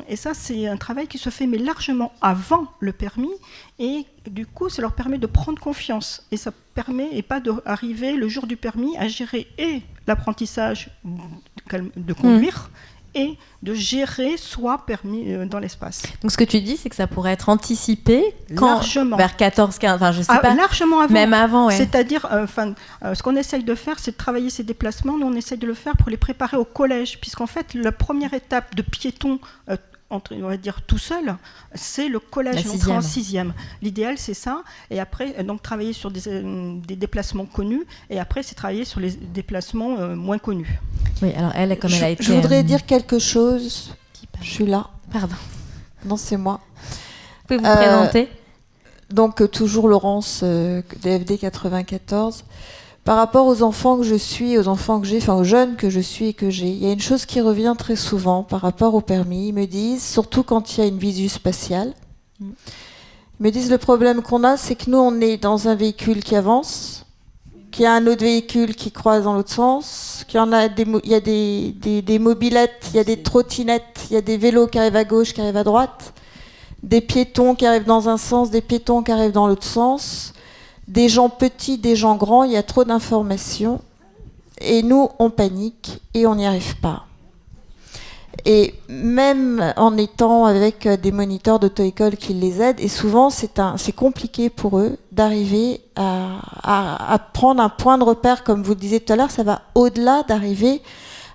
Et ça, c'est un travail qui se fait mais largement avant le permis. Et du coup, ça leur permet de prendre confiance. Et ça permet, et pas d'arriver le jour du permis à gérer et l'apprentissage de conduire, et de gérer soi permis dans l'espace. Donc ce que tu dis, c'est que ça pourrait être anticipé largement. Vers 14, 15, enfin je sais pas. Largement avant. Même avant, ouais. C'est-à-dire, ce qu'on essaye de faire, c'est de travailler ces déplacements. Nous, on essaye de le faire pour les préparer au collège, puisqu'en fait, la première étape de piéton, on va dire tout seul, c'est le collège, l'entrée en 6e. L'idéal, c'est ça. Et après, donc travailler sur des déplacements connus. Et après, c'est travailler sur les déplacements moins connus. Oui, alors elle, comme elle a été... Je voudrais dire quelque chose. Je suis là. Pardon. Non, c'est moi. Vous pouvez vous présenter ? Donc, toujours Laurence, DFD 94. Par rapport aux enfants que je suis, aux enfants que j'ai, enfin aux jeunes que je suis et que j'ai, il y a une chose qui revient très souvent par rapport au permis. Ils me disent, surtout quand il y a une visu spatiale, ils me disent le problème qu'on a, c'est que nous, on est dans un véhicule qui avance, qu'il y a un autre véhicule qui croise dans l'autre sens, qu'il y en a il y a des mobylettes, il y a des trottinettes, il y a des vélos qui arrivent à gauche, qui arrivent à droite, des piétons qui arrivent dans un sens, des piétons qui arrivent dans l'autre sens. Des gens petits, des gens grands, il y a trop d'informations. Et nous, on panique et on n'y arrive pas. Et même en étant avec des moniteurs d'auto-école qui les aident, et souvent c'est compliqué pour eux d'arriver à prendre un point de repère, comme vous le disiez tout à l'heure, ça va au-delà d'arriver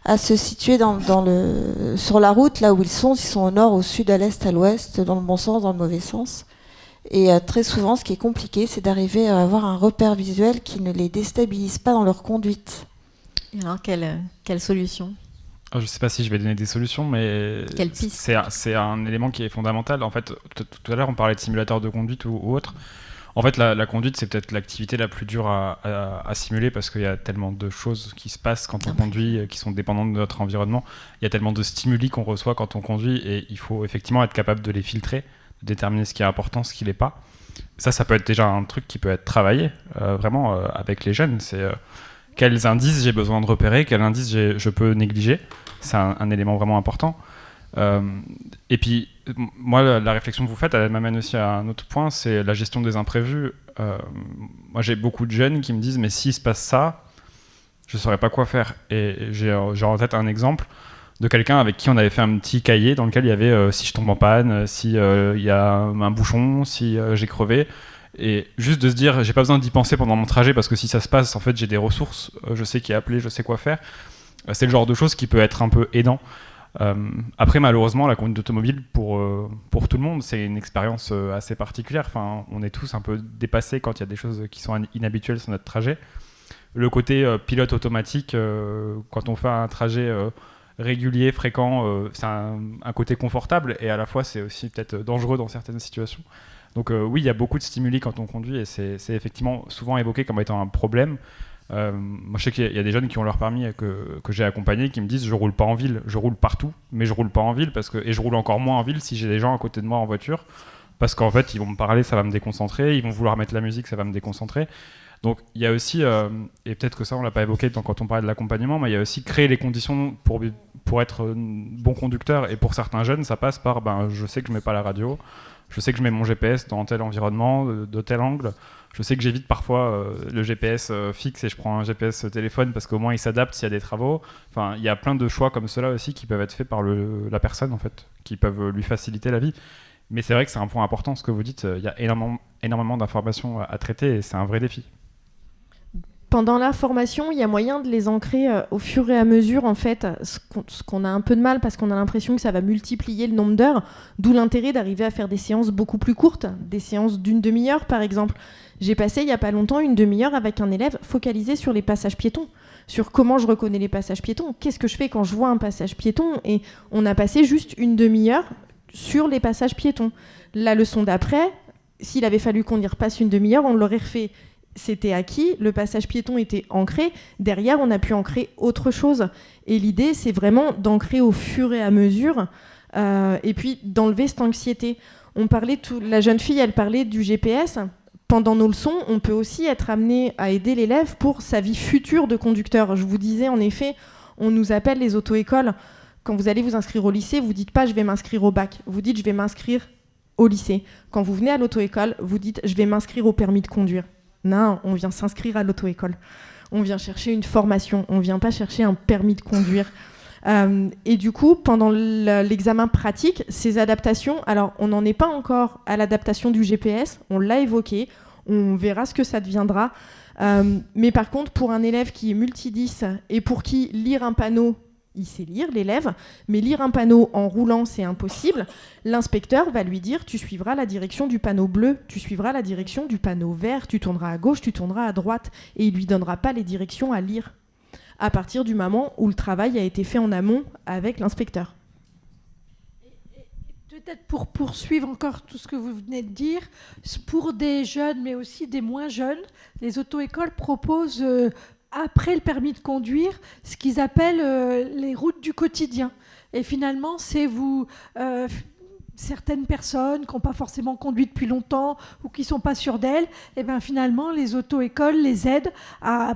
à se situer sur la route, là où ils sont au nord, au sud, à l'est, à l'ouest, dans le bon sens, dans le mauvais sens. Et très souvent, ce qui est compliqué, c'est d'arriver à avoir un repère visuel qui ne les déstabilise pas dans leur conduite. Et alors, quelle solution ? Je ne sais pas si je vais donner des solutions, mais c'est un élément qui est fondamental. En fait, tout à l'heure, on parlait de simulateur de conduite ou autre. En fait, la conduite, c'est peut-être l'activité la plus dure à simuler parce qu'il y a tellement de choses qui se passent quand on conduit, qui sont dépendantes de notre environnement. Il y a tellement de stimuli qu'on reçoit quand on conduit et il faut effectivement être capable de les filtrer. déterminer ce qui est important, ce qui l'est pas. Ça peut être déjà un truc qui peut être travaillé vraiment avec les jeunes. C'est quels indices j'ai besoin de repérer, quels indices je peux négliger. C'est un élément vraiment important. Et puis, moi, la réflexion que vous faites, elle m'amène aussi à un autre point, c'est la gestion des imprévus. Moi, j'ai beaucoup de jeunes qui me disent « mais s'il se passe ça, je ne saurais pas quoi faire ». Et j'ai en tête un exemple de quelqu'un avec qui on avait fait un petit cahier dans lequel il y avait si je tombe en panne, si il y a un bouchon, si j'ai crevé. Et juste de se dire, j'ai pas besoin d'y penser pendant mon trajet parce que si ça se passe, en fait, j'ai des ressources, je sais qui appeler, je sais quoi faire. C'est le genre de choses qui peut être un peu aidant. Après, malheureusement, la conduite automobile, pour tout le monde, c'est une expérience assez particulière. Enfin, on est tous un peu dépassés quand il y a des choses qui sont inhabituelles sur notre trajet. Le côté pilote automatique, quand on fait un trajet régulier, fréquent, c'est un côté confortable et à la fois c'est aussi peut-être dangereux dans certaines situations. Donc oui, il y a beaucoup de stimuli quand on conduit et c'est effectivement souvent évoqué comme étant un problème. Moi je sais qu'il y a des jeunes qui ont leur permis que j'ai accompagnés qui me disent je roule pas en ville, je roule partout, mais je roule pas en ville et je roule encore moins en ville si j'ai des gens à côté de moi en voiture parce qu'en fait ils vont me parler, ça va me déconcentrer, ils vont vouloir mettre la musique, ça va me déconcentrer. Donc il y a aussi, et peut-être que ça on l'a pas évoqué quand on parlait de l'accompagnement, mais il y a aussi créer les conditions pour être bon conducteur et pour certains jeunes ça passe par je sais que je mets pas la radio, je sais que je mets mon GPS dans tel environnement, de tel angle, je sais que j'évite parfois le GPS fixe et je prends un GPS téléphone parce qu'au moins il s'adapte s'il y a des travaux. Enfin il y a plein de choix comme cela aussi qui peuvent être faits par la personne en fait, qui peuvent lui faciliter la vie. Mais c'est vrai que c'est un point important ce que vous dites, il y a énormément d'informations à traiter et c'est un vrai défi. Pendant la formation, il y a moyen de les ancrer au fur et à mesure, en fait, ce qu'on a un peu de mal parce qu'on a l'impression que ça va multiplier le nombre d'heures, d'où l'intérêt d'arriver à faire des séances beaucoup plus courtes, des séances d'une demi-heure par exemple. J'ai passé il n'y a pas longtemps une demi-heure avec un élève focalisé sur les passages piétons, sur comment je reconnais les passages piétons, qu'est-ce que je fais quand je vois un passage piéton, et on a passé juste une demi-heure sur les passages piétons. La leçon d'après, s'il avait fallu qu'on y repasse une demi-heure, on l'aurait refait. C'était acquis, le passage piéton était ancré, derrière on a pu ancrer autre chose. Et l'idée c'est vraiment d'ancrer au fur et à mesure et puis d'enlever cette anxiété. La jeune fille elle parlait du GPS. Pendant nos leçons, on peut aussi être amené à aider l'élève pour sa vie future de conducteur. Je vous disais en effet, on nous appelle les auto-écoles. Quand vous allez vous inscrire au lycée, vous dites pas je vais m'inscrire au bac, vous dites je vais m'inscrire au lycée. Quand vous venez à l'auto-école, vous dites je vais m'inscrire au permis de conduire. Non, on vient s'inscrire à l'auto-école. On vient chercher une formation. On ne vient pas chercher un permis de conduire. Et du coup, pendant l'examen pratique, ces adaptations, alors on n'en est pas encore à l'adaptation du GPS, on l'a évoqué, on verra ce que ça deviendra. Mais par contre, pour un élève qui est multi-10 et pour qui lire un panneau, il sait lire, l'élève, mais lire un panneau en roulant, c'est impossible. L'inspecteur va lui dire, tu suivras la direction du panneau bleu, tu suivras la direction du panneau vert, tu tourneras à gauche, tu tourneras à droite, et il lui donnera pas les directions à lire, à partir du moment où le travail a été fait en amont avec l'inspecteur. Peut-être pour poursuivre encore tout ce que vous venez de dire, pour des jeunes, mais aussi des moins jeunes, les auto-écoles proposent... après le permis de conduire, ce qu'ils appellent les routes du quotidien. Et finalement, c'est certaines personnes qui n'ont pas forcément conduit depuis longtemps ou qui ne sont pas sûres d'elles, et bien finalement, les auto-écoles les aident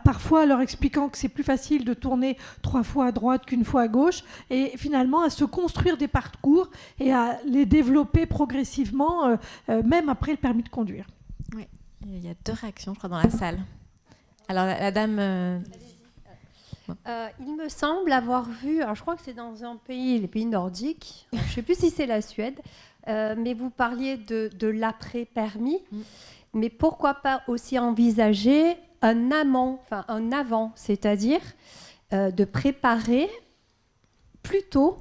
parfois leur expliquant que c'est plus facile de tourner 3 fois à droite qu'une fois à gauche, et finalement à se construire des parcours et à les développer progressivement, même après le permis de conduire. Oui, il y a 2 réactions, je crois, dans la salle. Alors la dame... il me semble avoir vu, alors je crois que c'est dans les pays nordiques, je ne sais plus si c'est la Suède, mais vous parliez de l'après-permis, mais pourquoi pas aussi envisager un avant, c'est-à-dire de préparer plutôt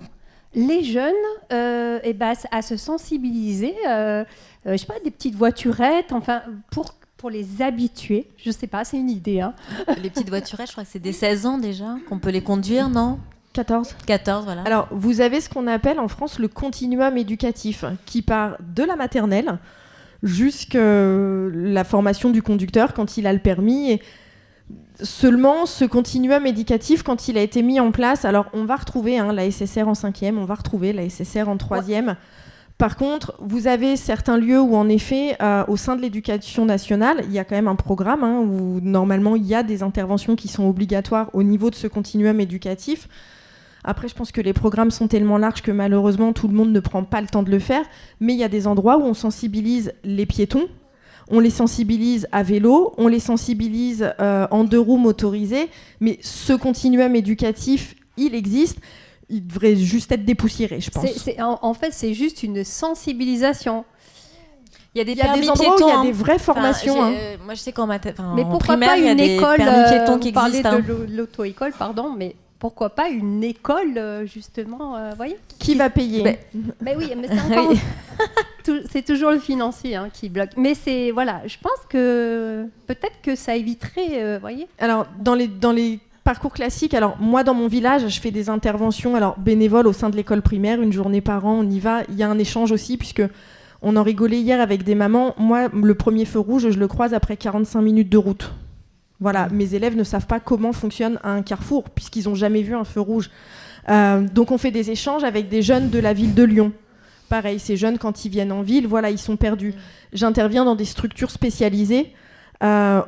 les jeunes à se sensibiliser, je sais pas, des petites voiturettes, enfin pour les habituer, je sais pas, c'est une idée. Hein. Les petites voiturettes, je crois que c'est dès 16 ans déjà qu'on peut les conduire, non ? 14, voilà. Alors, vous avez ce qu'on appelle en France le continuum éducatif, qui part de la maternelle jusqu'à la formation du conducteur quand il a le permis. Et seulement, ce continuum éducatif, quand il a été mis en place, alors on va retrouver la SSR en 5e, on va retrouver la SSR en 3e. Par contre, vous avez certains lieux où, en effet, au sein de l'éducation nationale, il y a quand même un programme où, normalement, il y a des interventions qui sont obligatoires au niveau de ce continuum éducatif. Après, je pense que les programmes sont tellement larges que, malheureusement, tout le monde ne prend pas le temps de le faire. Mais il y a des endroits où on sensibilise les piétons, on les sensibilise à vélo, on les sensibilise en 2 roues motorisées. Mais ce continuum éducatif, il existe. Il devrait juste être dépoussiéré, je pense. En fait, c'est juste une sensibilisation. Il y a des endroits où il y a des vraies formations. Moi, je sais qu'en mais pourquoi primaire, pas une école piétons qui existent. De l'auto-école, pardon, mais pourquoi pas une école, justement, voyez, qui va payer. Mais oui, mais c'est encore... c'est toujours le financier qui bloque. Mais je pense que peut-être que ça éviterait, voyez. Alors, dans les parcours classiques, alors moi dans mon village, je fais des interventions bénévoles au sein de l'école primaire, une journée par an, on y va. Il y a un échange aussi, puisque on en rigolait hier avec des mamans. Moi, le premier feu rouge, je le croise après 45 minutes de route. Voilà, mes élèves ne savent pas comment fonctionne un carrefour, puisqu'ils n'ont jamais vu un feu rouge. Donc on fait des échanges avec des jeunes de la ville de Lyon. Pareil, ces jeunes, quand ils viennent en ville, ils sont perdus. J'interviens dans des structures spécialisées,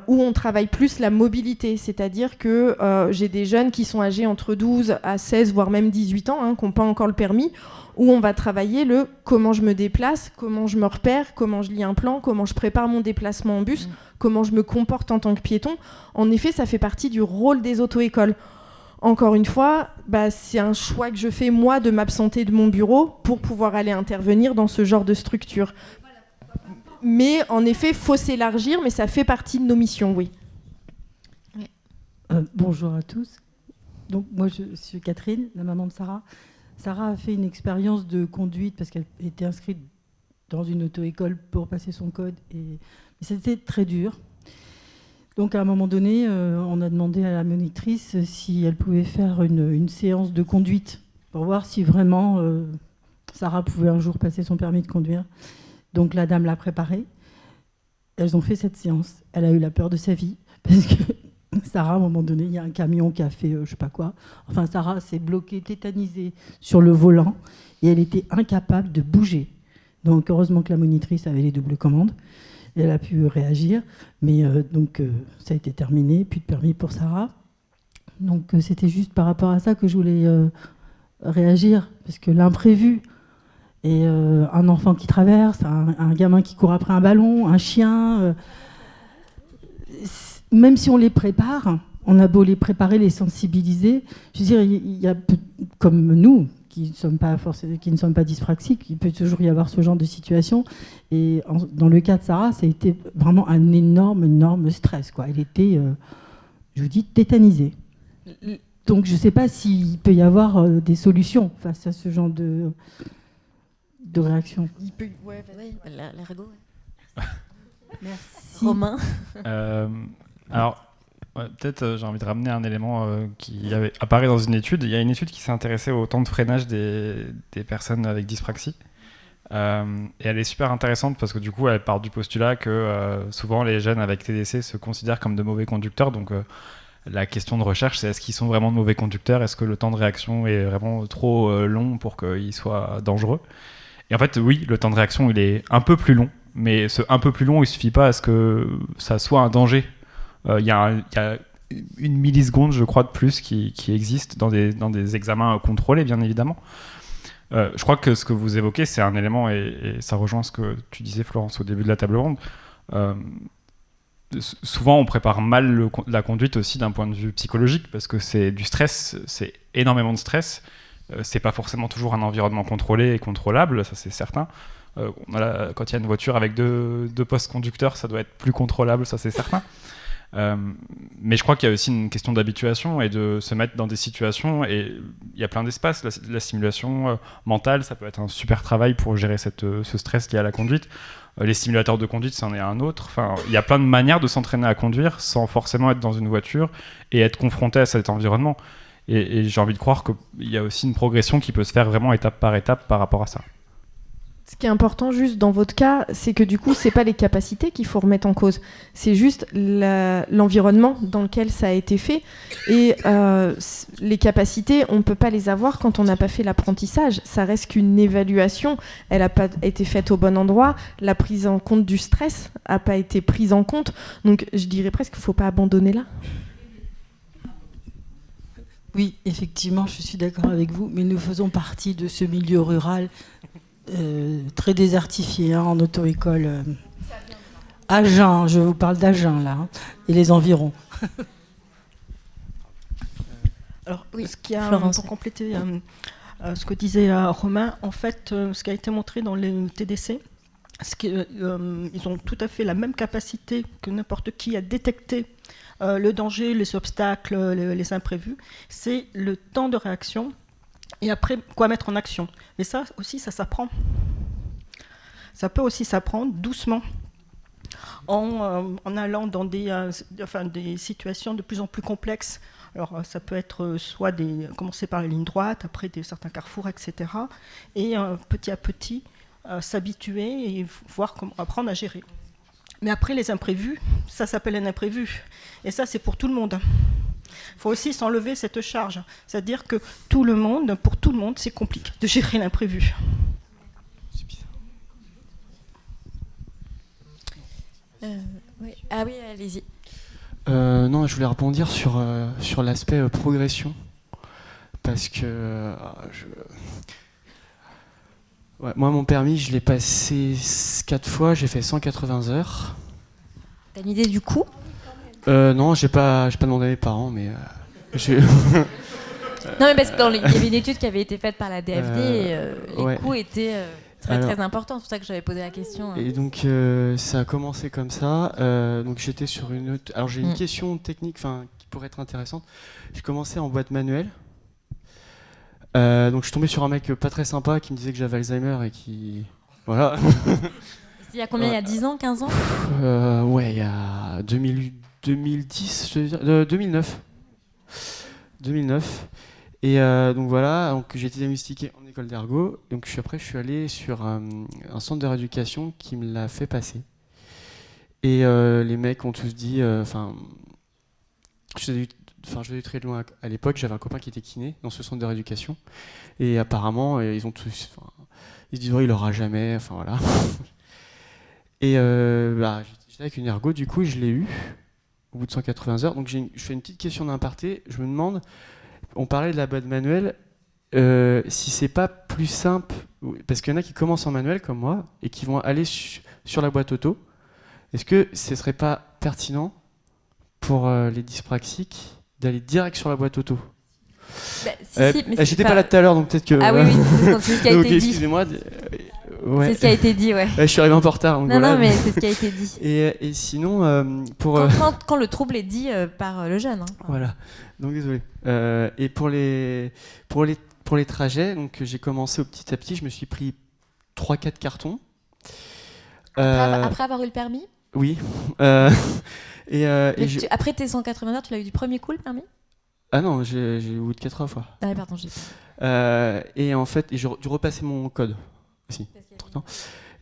où on travaille plus la mobilité, c'est-à-dire que j'ai des jeunes qui sont âgés entre 12 à 16, voire même 18 ans, qui n'ont pas encore le permis, où on va travailler le comment je me déplace, comment je me repère, comment je lis un plan, comment je prépare mon déplacement en bus, comment je me comporte en tant que piéton. En effet, ça fait partie du rôle des auto-écoles. Encore une fois, c'est un choix que je fais, moi, de m'absenter de mon bureau pour pouvoir aller intervenir dans ce genre de structure. Mais en effet, il faut s'élargir, mais ça fait partie de nos missions, oui. Bonjour à tous. Donc, moi, je suis Catherine, la maman de Sarah. Sarah a fait une expérience de conduite parce qu'elle était inscrite dans une auto-école pour passer son code. Mais c'était très dur. Donc, à un moment donné, on a demandé à la monitrice si elle pouvait faire une séance de conduite pour voir si vraiment Sarah pouvait un jour passer son permis de conduire. Donc la dame l'a préparée. Elles ont fait cette séance. Elle a eu la peur de sa vie parce que Sarah, à un moment donné, il y a un camion qui a fait je sais pas quoi. Enfin, Sarah s'est bloquée, tétanisée sur le volant et elle était incapable de bouger. Donc heureusement que la monitrice avait les doubles commandes. Et elle a pu réagir. Mais ça a été terminé. Plus de permis pour Sarah. Donc c'était juste par rapport à ça que je voulais réagir. Parce que l'imprévu... Et un enfant qui traverse, un gamin qui court après un ballon, un chien. Même si on les prépare, on a beau les préparer, les sensibiliser. Je veux dire, il y a, comme nous, qui ne sommes pas dyspraxiques, il peut toujours y avoir ce genre de situation. Et dans le cas de Sarah, ça a été vraiment un énorme stress, quoi. Elle était, je vous dis, tétanisée. Donc je ne sais pas s'il peut y avoir des solutions face à ce genre de réaction. L'ergo. Merci. Romain. Alors, peut-être j'ai envie de ramener un élément qui apparaît dans une étude. Il y a une étude qui s'est intéressée au temps de freinage des personnes avec dyspraxie. Et elle est super intéressante parce que du coup, elle part du postulat que souvent les jeunes avec TDC se considèrent comme de mauvais conducteurs. Donc, la question de recherche, c'est est-ce qu'ils sont vraiment de mauvais conducteurs ? Est-ce que le temps de réaction est vraiment trop long pour qu'ils soient dangereux ? Et en fait, oui, le temps de réaction, il est un peu plus long, mais ce un peu plus long, il suffit pas à ce que ça soit un danger. Il y a une milliseconde, je crois, de plus qui existe dans des examens contrôlés, bien évidemment. Je crois que ce que vous évoquez, c'est un élément, et ça rejoint ce que tu disais, Florence, au début de la table ronde. Souvent, on prépare mal la conduite aussi d'un point de vue psychologique, parce que c'est du stress, c'est énormément de stress. C'est pas forcément toujours un environnement contrôlé et contrôlable, ça c'est certain. Quand il y a une voiture avec deux postes conducteurs, ça doit être plus contrôlable, ça c'est certain. Mais je crois qu'il y a aussi une question d'habituation et de se mettre dans des situations, et il y a plein d'espaces. La simulation mentale, ça peut être un super travail pour gérer ce stress lié à la conduite. Les simulateurs de conduite, c'en est un autre. Enfin, il y a plein de manières de s'entraîner à conduire sans forcément être dans une voiture et être confronté à cet environnement. Et j'ai envie de croire qu'il y a aussi une progression qui peut se faire vraiment étape par rapport à ça. Ce qui est important juste dans votre cas, c'est que du coup, c'est pas les capacités qu'il faut remettre en cause, c'est juste l'environnement dans lequel ça a été fait. Et les capacités, on ne peut pas les avoir quand on n'a pas fait l'apprentissage. Ça reste qu'une évaluation, elle n'a pas été faite au bon endroit, la prise en compte du stress n'a pas été prise en compte. Donc je dirais presque qu'il ne faut pas abandonner là. Oui, effectivement, je suis d'accord avec vous, mais nous faisons partie de ce milieu rural très désertifié en auto-école. Agen, je vous parle d'Agen là, et les environs. Alors, oui, ce qui a, pour compléter ce que disait Romain, en fait, ce qui a été montré dans les TDC, ils ont tout à fait la même capacité que n'importe qui à détecter le danger, les obstacles, les imprévus. C'est le temps de réaction et après quoi mettre en action. Et ça aussi, ça s'apprend. Ça peut aussi s'apprendre doucement en allant dans des situations de plus en plus complexes. Alors ça peut être soit commencer par la ligne droite, après certains carrefours, etc. Et petit à petit s'habituer et voir comment apprendre à gérer. Mais après les imprévus, ça s'appelle un imprévu. Et ça, c'est pour tout le monde. Il faut aussi s'enlever cette charge. C'est-à-dire que pour tout le monde, c'est compliqué de gérer l'imprévu. Oui. Ah oui, allez-y. Non, je voulais rebondir sur l'aspect progression. Parce que moi, mon permis, je l'ai passé 4 fois, j'ai fait 180 heures. T'as une idée du coût ? Non, j'ai pas demandé à mes parents, mais Non, mais parce qu'il y avait une étude qui avait été faite par la DFD et les coûts étaient très importants. C'est pour ça que j'avais posé la question. Et donc, ça a commencé comme ça. Donc, j'étais sur une autre... Alors, j'ai une question technique qui pourrait être intéressante. J'ai commencé en boîte manuelle. Donc, je suis tombé sur un mec pas très sympa qui me disait que j'avais Alzheimer et qui... Voilà. Il y a combien ? Il y a 10 ans, 15 ans ? Ouais, il y a 2010, je veux dire, 2009. 2009. Et donc voilà, donc j'ai été diagnostiqué en école d'ergo. Donc après, je suis allé sur un centre de rééducation qui me l'a fait passer. Et les mecs ont tous dit, je vais très loin. À l'époque, j'avais un copain qui était kiné dans ce centre de rééducation. Et apparemment, ils ont tous, ils se disent, il l'aura jamais. Enfin voilà. Et j'étais avec une ergo, du coup, je l'ai eu au bout de 180 heures. Donc je fais une petite question d'aparté. Je me demande, on parlait de la boîte manuelle, si c'est pas plus simple, parce qu'il y en a qui commencent en manuel comme moi et qui vont aller sur la boîte auto. Est-ce que ce serait pas pertinent pour les dyspraxiques d'aller direct sur la boîte auto ? J'étais pas là tout à l'heure, donc peut-être que... Ah oui, c'est ce qui a été dit. Excusez-moi. Ouais. C'est ce qui a été dit, ouais. Je suis arrivé un peu en retard. Donc non, mais c'est ce qui a été dit. Et sinon, pour... Quand le trouble est dit par le jeune. Hein. Voilà, donc désolé. Et pour les trajets, donc j'ai commencé au petit à petit, je me suis pris 3-4 cartons. Après avoir eu le permis ? Oui. Après tes 180 heures, tu l'as eu du premier coup, le permis ? Ah non, j'ai eu au bout de 4 fois. Ah pardon, j'ai et en fait, j'ai dû repasser mon code aussi.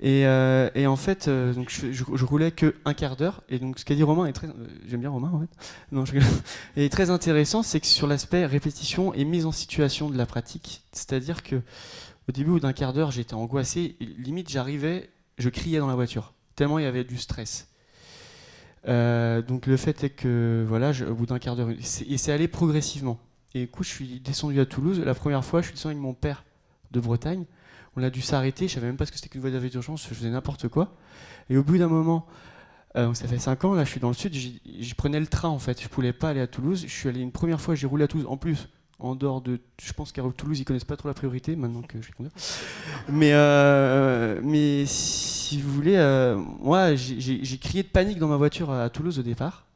Et en fait, donc je roulais que un quart d'heure. Et donc ce qu'a dit Romain est très, j'aime bien Romain en fait. Non, et très intéressant, c'est que sur l'aspect répétition et mise en situation de la pratique, c'est-à-dire que au début d'un quart d'heure, j'étais angoissé. Limite, je criais dans la voiture tellement il y avait du stress. Donc le fait est que voilà, au bout d'un quart d'heure, et c'est allé progressivement. Et du coup, je suis descendu à Toulouse. La première fois, je suis descendu avec mon père de Bretagne. On a dû s'arrêter. Je savais même pas ce que c'était qu'une voie d'urgence. Je faisais n'importe quoi. Et au bout d'un moment, ça fait 5 ans. Là, je suis dans le sud. Je prenais le train en fait. Je pouvais pas aller à Toulouse. Je suis allé une première fois. J'ai roulé à Toulouse. En plus, en dehors de, je pense qu'à Toulouse, ils connaissent pas trop la priorité. Maintenant que je suis conduire. Mais si vous voulez, moi, j'ai crié de panique dans ma voiture à Toulouse au départ.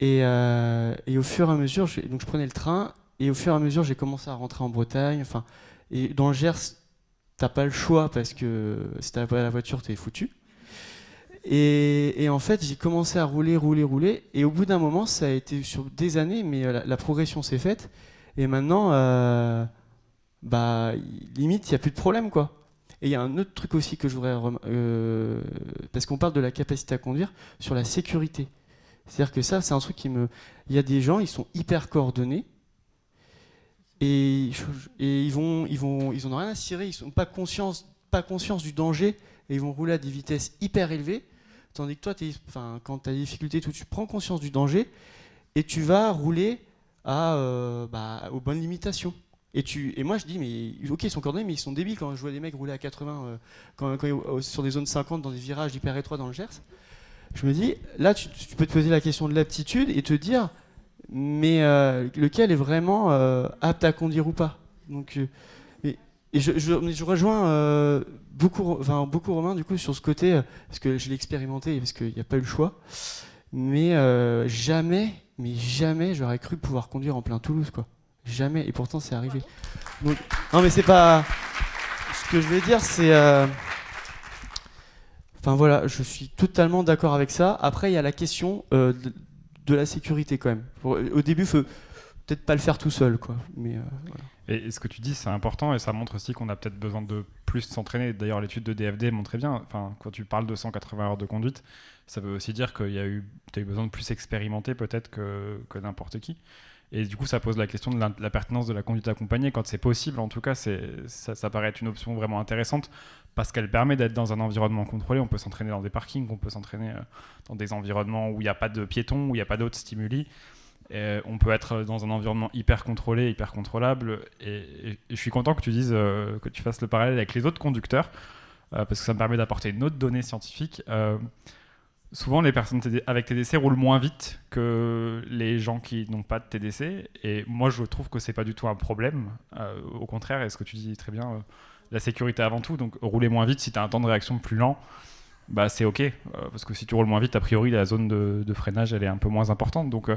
Et au fur et à mesure, donc je prenais le train, et au fur et à mesure, j'ai commencé à rentrer en Bretagne. Enfin, et dans le Gers, t'as pas le choix parce que si t'as pas la voiture, t'es foutu. Et en fait, j'ai commencé à rouler, et au bout d'un moment, ça a été sur des années, mais la progression s'est faite. Et maintenant, limite, il y a plus de problème, quoi. Et il y a un autre truc aussi que je voudrais... parce qu'on parle de la capacité à conduire, sur la sécurité. C'est-à-dire que ça, c'est un truc qui me... Il y a des gens, ils sont hyper coordonnés, et ils en ont rien à cirer, ils n'ont pas conscience du danger, et ils vont rouler à des vitesses hyper élevées, tandis que toi, quand tu as des difficultés, tu prends conscience du danger, et tu vas rouler aux bonnes limitations. Et moi je dis, mais ok, ils sont coordonnés, mais ils sont débiles. Quand je vois des mecs rouler à 80 sur des zones 50 dans des virages hyper étroits dans le Gers, je me dis, là tu peux te poser la question de l'aptitude et te dire, mais lequel est vraiment apte à conduire ou pas. Donc, je rejoins beaucoup Romain du coup sur ce côté, parce que je l'ai expérimenté, parce qu'il n'y a pas eu le choix, mais jamais j'aurais cru pouvoir conduire en plein Toulouse, quoi. Jamais, et pourtant c'est arrivé. Donc, non mais c'est pas... Ce que je vais dire c'est... Enfin voilà, je suis totalement d'accord avec ça. Après il y a la question de la sécurité quand même. Au début, faut peut-être pas le faire tout seul, quoi. Mais voilà. Et ce que tu dis, c'est important, et ça montre aussi qu'on a peut-être besoin de plus s'entraîner. D'ailleurs, l'étude de DFD montrait bien, quand tu parles de 180 heures de conduite, ça veut aussi dire que tu as eu besoin de plus expérimenter peut-être que n'importe qui. Et du coup, ça pose la question de la pertinence de la conduite accompagnée. Quand c'est possible, en tout cas, ça paraît être une option vraiment intéressante, parce qu'elle permet d'être dans un environnement contrôlé. On peut s'entraîner dans des parkings, on peut s'entraîner dans des environnements où il n'y a pas de piétons, où il n'y a pas d'autres stimuli. On peut être dans un environnement hyper contrôlé, hyper contrôlable. Et je suis content que tu dises, que tu fasses le parallèle avec les autres conducteurs, parce que ça me permet d'apporter une autre donnée scientifique. Souvent, les personnes avec TDC roulent moins vite que les gens qui n'ont pas de TDC. Et moi, je trouve que c'est pas du tout un problème. Au contraire, et ce que tu dis très bien, la sécurité avant tout. Donc, rouler moins vite, si tu as un temps de réaction plus lent, c'est OK. Parce que si tu roules moins vite, a priori, la zone de freinage, elle est un peu moins importante. Donc,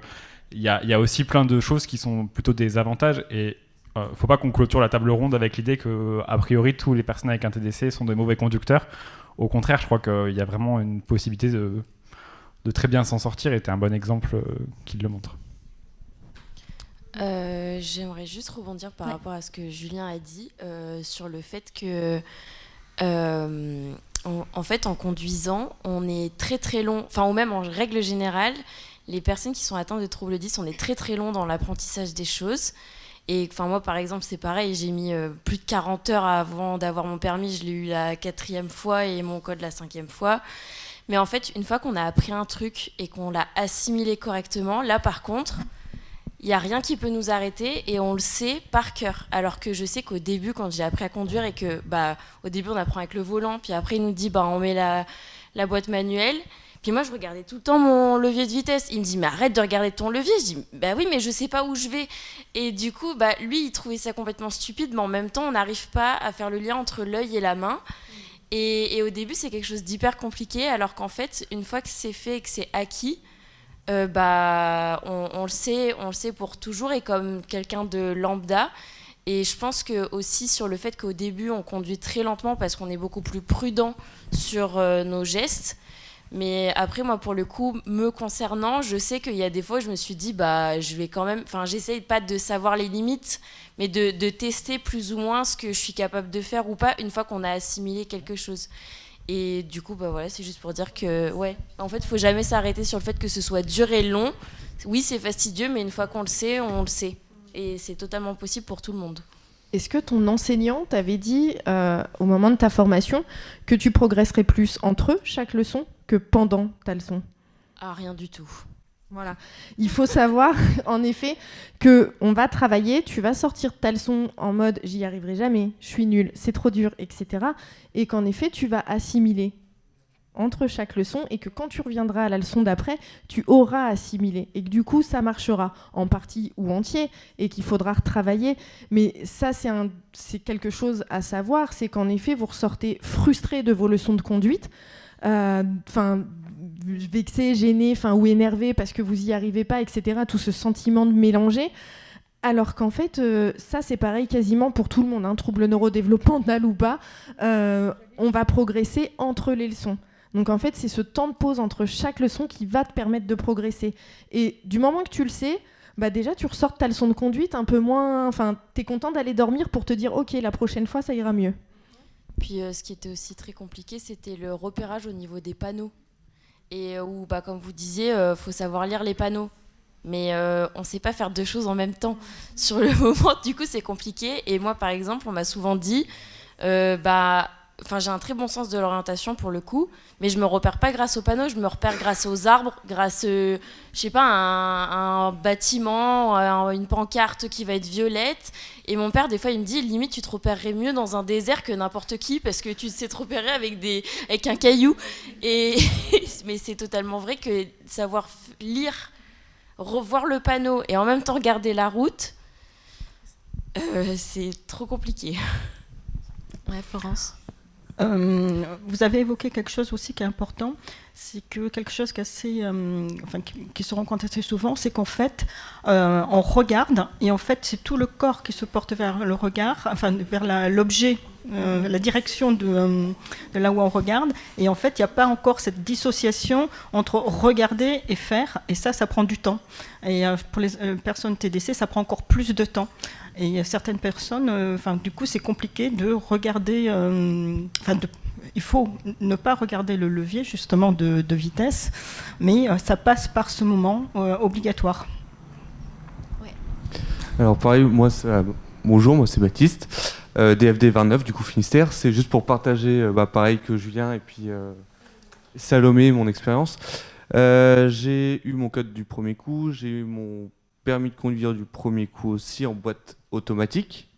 il y a aussi plein de choses qui sont plutôt des avantages. Et faut pas qu'on clôture la table ronde avec l'idée que, a priori, tous les personnes avec un TDC sont des mauvais conducteurs. Au contraire, je crois qu'il y a vraiment une possibilité de très bien s'en sortir, et tu es un bon exemple qui le montre. J'aimerais juste rebondir par rapport à ce que Julien a dit sur le fait que, en fait, en conduisant, on est très très long, ou même en règle générale, les personnes qui sont atteintes de troubles 10, on est très très long dans l'apprentissage des choses. Et moi, par exemple, c'est pareil, j'ai mis plus de 40 heures avant d'avoir mon permis. Je l'ai eu la 4e fois et mon code la 5e fois. Mais en fait, une fois qu'on a appris un truc et qu'on l'a assimilé correctement, là, par contre, il n'y a rien qui peut nous arrêter et on le sait par cœur. Alors que je sais qu'au début, quand j'ai appris à conduire et que, au début, on apprend avec le volant, puis après, il nous dit, on met la boîte manuelle. Puis moi, je regardais tout le temps mon levier de vitesse. Il me dit, mais arrête de regarder ton levier. Je dis, oui, mais je sais pas où je vais. Et du coup, lui, il trouvait ça complètement stupide, mais en même temps, on n'arrive pas à faire le lien entre l'œil et la main. Et au début, c'est quelque chose d'hyper compliqué, alors qu'en fait, une fois que c'est fait et que c'est acquis, on le sait pour toujours, et comme quelqu'un de lambda. Et je pense que aussi sur le fait qu'au début, on conduit très lentement parce qu'on est beaucoup plus prudent sur nos gestes. Mais après, moi, pour le coup, me concernant, je sais qu'il y a des fois, je me suis dit, je vais quand même... j'essaye pas de savoir les limites, mais de tester plus ou moins ce que je suis capable de faire ou pas, une fois qu'on a assimilé quelque chose. Et du coup, voilà, c'est juste pour dire que, en fait, il faut jamais s'arrêter sur le fait que ce soit dur et long. Oui, c'est fastidieux, mais une fois qu'on le sait, on le sait. Et c'est totalement possible pour tout le monde. Est-ce que ton enseignant t'avait dit, au moment de ta formation, que tu progresserais plus entre chaque leçon que pendant ta leçon ? Rien du tout. Voilà. Il faut savoir, en effet, qu'on va travailler, tu vas sortir de ta leçon en mode « j'y arriverai jamais, je suis nulle, c'est trop dur, etc. » Et qu'en effet, tu vas assimiler entre chaque leçon, et que quand tu reviendras à la leçon d'après, tu auras assimilé, et que du coup, ça marchera en partie ou entier, et qu'il faudra retravailler. Mais ça, c'est quelque chose à savoir, c'est qu'en effet, vous ressortez frustré de vos leçons de conduite, vexé, gêné, ou énervé parce que vous n'y arrivez pas, etc. Tout ce sentiment de mélanger. Alors qu'en fait, ça c'est pareil quasiment pour tout le monde, trouble neurodéveloppemental ou pas, on va progresser entre les leçons. Donc en fait, c'est ce temps de pause entre chaque leçon qui va te permettre de progresser. Et du moment que tu le sais, déjà tu ressors ta leçon de conduite un peu moins... t'es content d'aller dormir pour te dire « Ok, la prochaine fois, ça ira mieux ». Puis ce qui était aussi très compliqué, c'était le repérage au niveau des panneaux. Et où, comme vous disiez, faut savoir lire les panneaux. Mais on ne sait pas faire deux choses en même temps. Sur le moment, du coup, c'est compliqué. Et moi, par exemple, on m'a souvent dit, j'ai un très bon sens de l'orientation pour le coup, mais je me repère pas grâce aux panneaux, je me repère grâce aux arbres, grâce, je sais pas, un bâtiment, une pancarte qui va être violette. Et mon père, des fois, il me dit, limite, tu te repérerais mieux dans un désert que n'importe qui, parce que tu sais te repérer avec un caillou. Mais c'est totalement vrai que savoir lire, revoir le panneau et en même temps regarder la route, c'est trop compliqué. Ouais, Florence. Vous avez évoqué quelque chose aussi qui est important, c'est que quelque chose qui se rencontre assez souvent, c'est qu'en fait, on regarde et en fait, c'est tout le corps qui se porte vers le regard, vers l'objet, la direction de là où on regarde. Et en fait, il n'y a pas encore cette dissociation entre regarder et faire. Et ça prend du temps. Et pour les personnes TDC, ça prend encore plus de temps. Et certaines personnes, du coup, c'est compliqué de regarder. Il faut ne pas regarder le levier justement de vitesse, mais ça passe par ce moment obligatoire. Ouais. Alors pareil, bonjour, moi c'est Baptiste, DFD 29 du coup Finistère. C'est juste pour partager, pareil que Julien et puis Salomé, mon expérience. J'ai eu mon code du premier coup, j'ai eu mon permis de conduire du premier coup aussi en boîte automatique.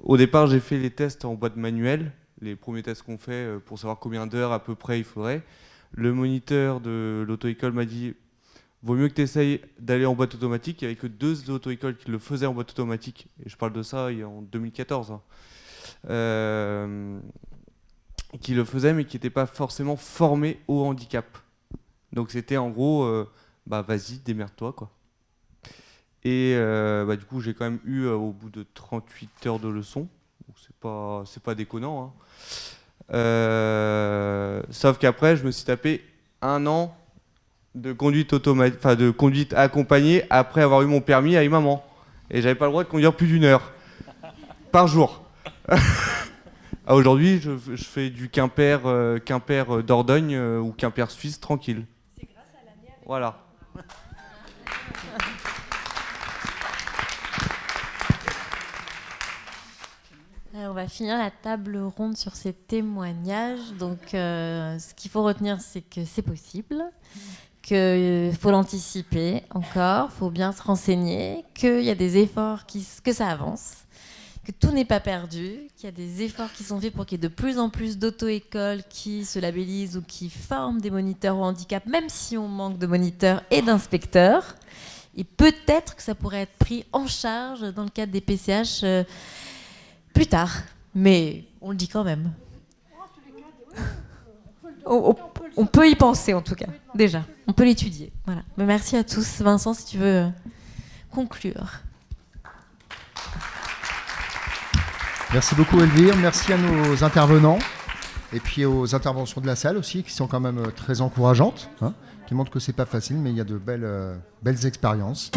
Au départ, j'ai fait les tests en boîte manuelle, les premiers tests qu'on fait pour savoir combien d'heures à peu près il faudrait. Le moniteur de l'auto-école m'a dit vaut mieux que tu essayes d'aller en boîte automatique. Il n'y avait que 2 auto-écoles qui le faisaient en boîte automatique. Et je parle de ça en 2014. Qui le faisaient, mais qui n'étaient pas forcément formés au handicap. Donc c'était en gros, vas-y, démerde-toi, quoi. Et du coup, j'ai quand même eu au bout de 38 heures de leçon. C'est pas déconnant. Sauf qu'après, je me suis tapé 1 an de conduite de conduite accompagnée après avoir eu mon permis avec maman. Et j'avais pas le droit de conduire plus d'1 heure par jour. Aujourd'hui, je fais du Quimper Dordogne ou Quimper Suisse tranquille. C'est grâce à l'année avec voilà. On va finir la table ronde sur ces témoignages. Donc, ce qu'il faut retenir, c'est que c'est possible, qu'il faut l'anticiper encore, il faut bien se renseigner, qu'il y a des efforts, que ça avance, que tout n'est pas perdu, qu'il y a des efforts qui sont faits pour qu'il y ait de plus en plus d'auto-écoles qui se labellisent ou qui forment des moniteurs au handicap, même si on manque de moniteurs et d'inspecteurs. Et peut-être que ça pourrait être pris en charge dans le cadre des PCH plus tard, mais on le dit quand même. On peut y penser en tout cas, déjà. On peut l'étudier. Voilà. Mais merci à tous. Vincent, si tu veux conclure. Merci beaucoup Elvire, merci à nos intervenants et puis aux interventions de la salle aussi qui sont quand même très encourageantes, qui montrent que c'est pas facile mais il y a de belles expériences.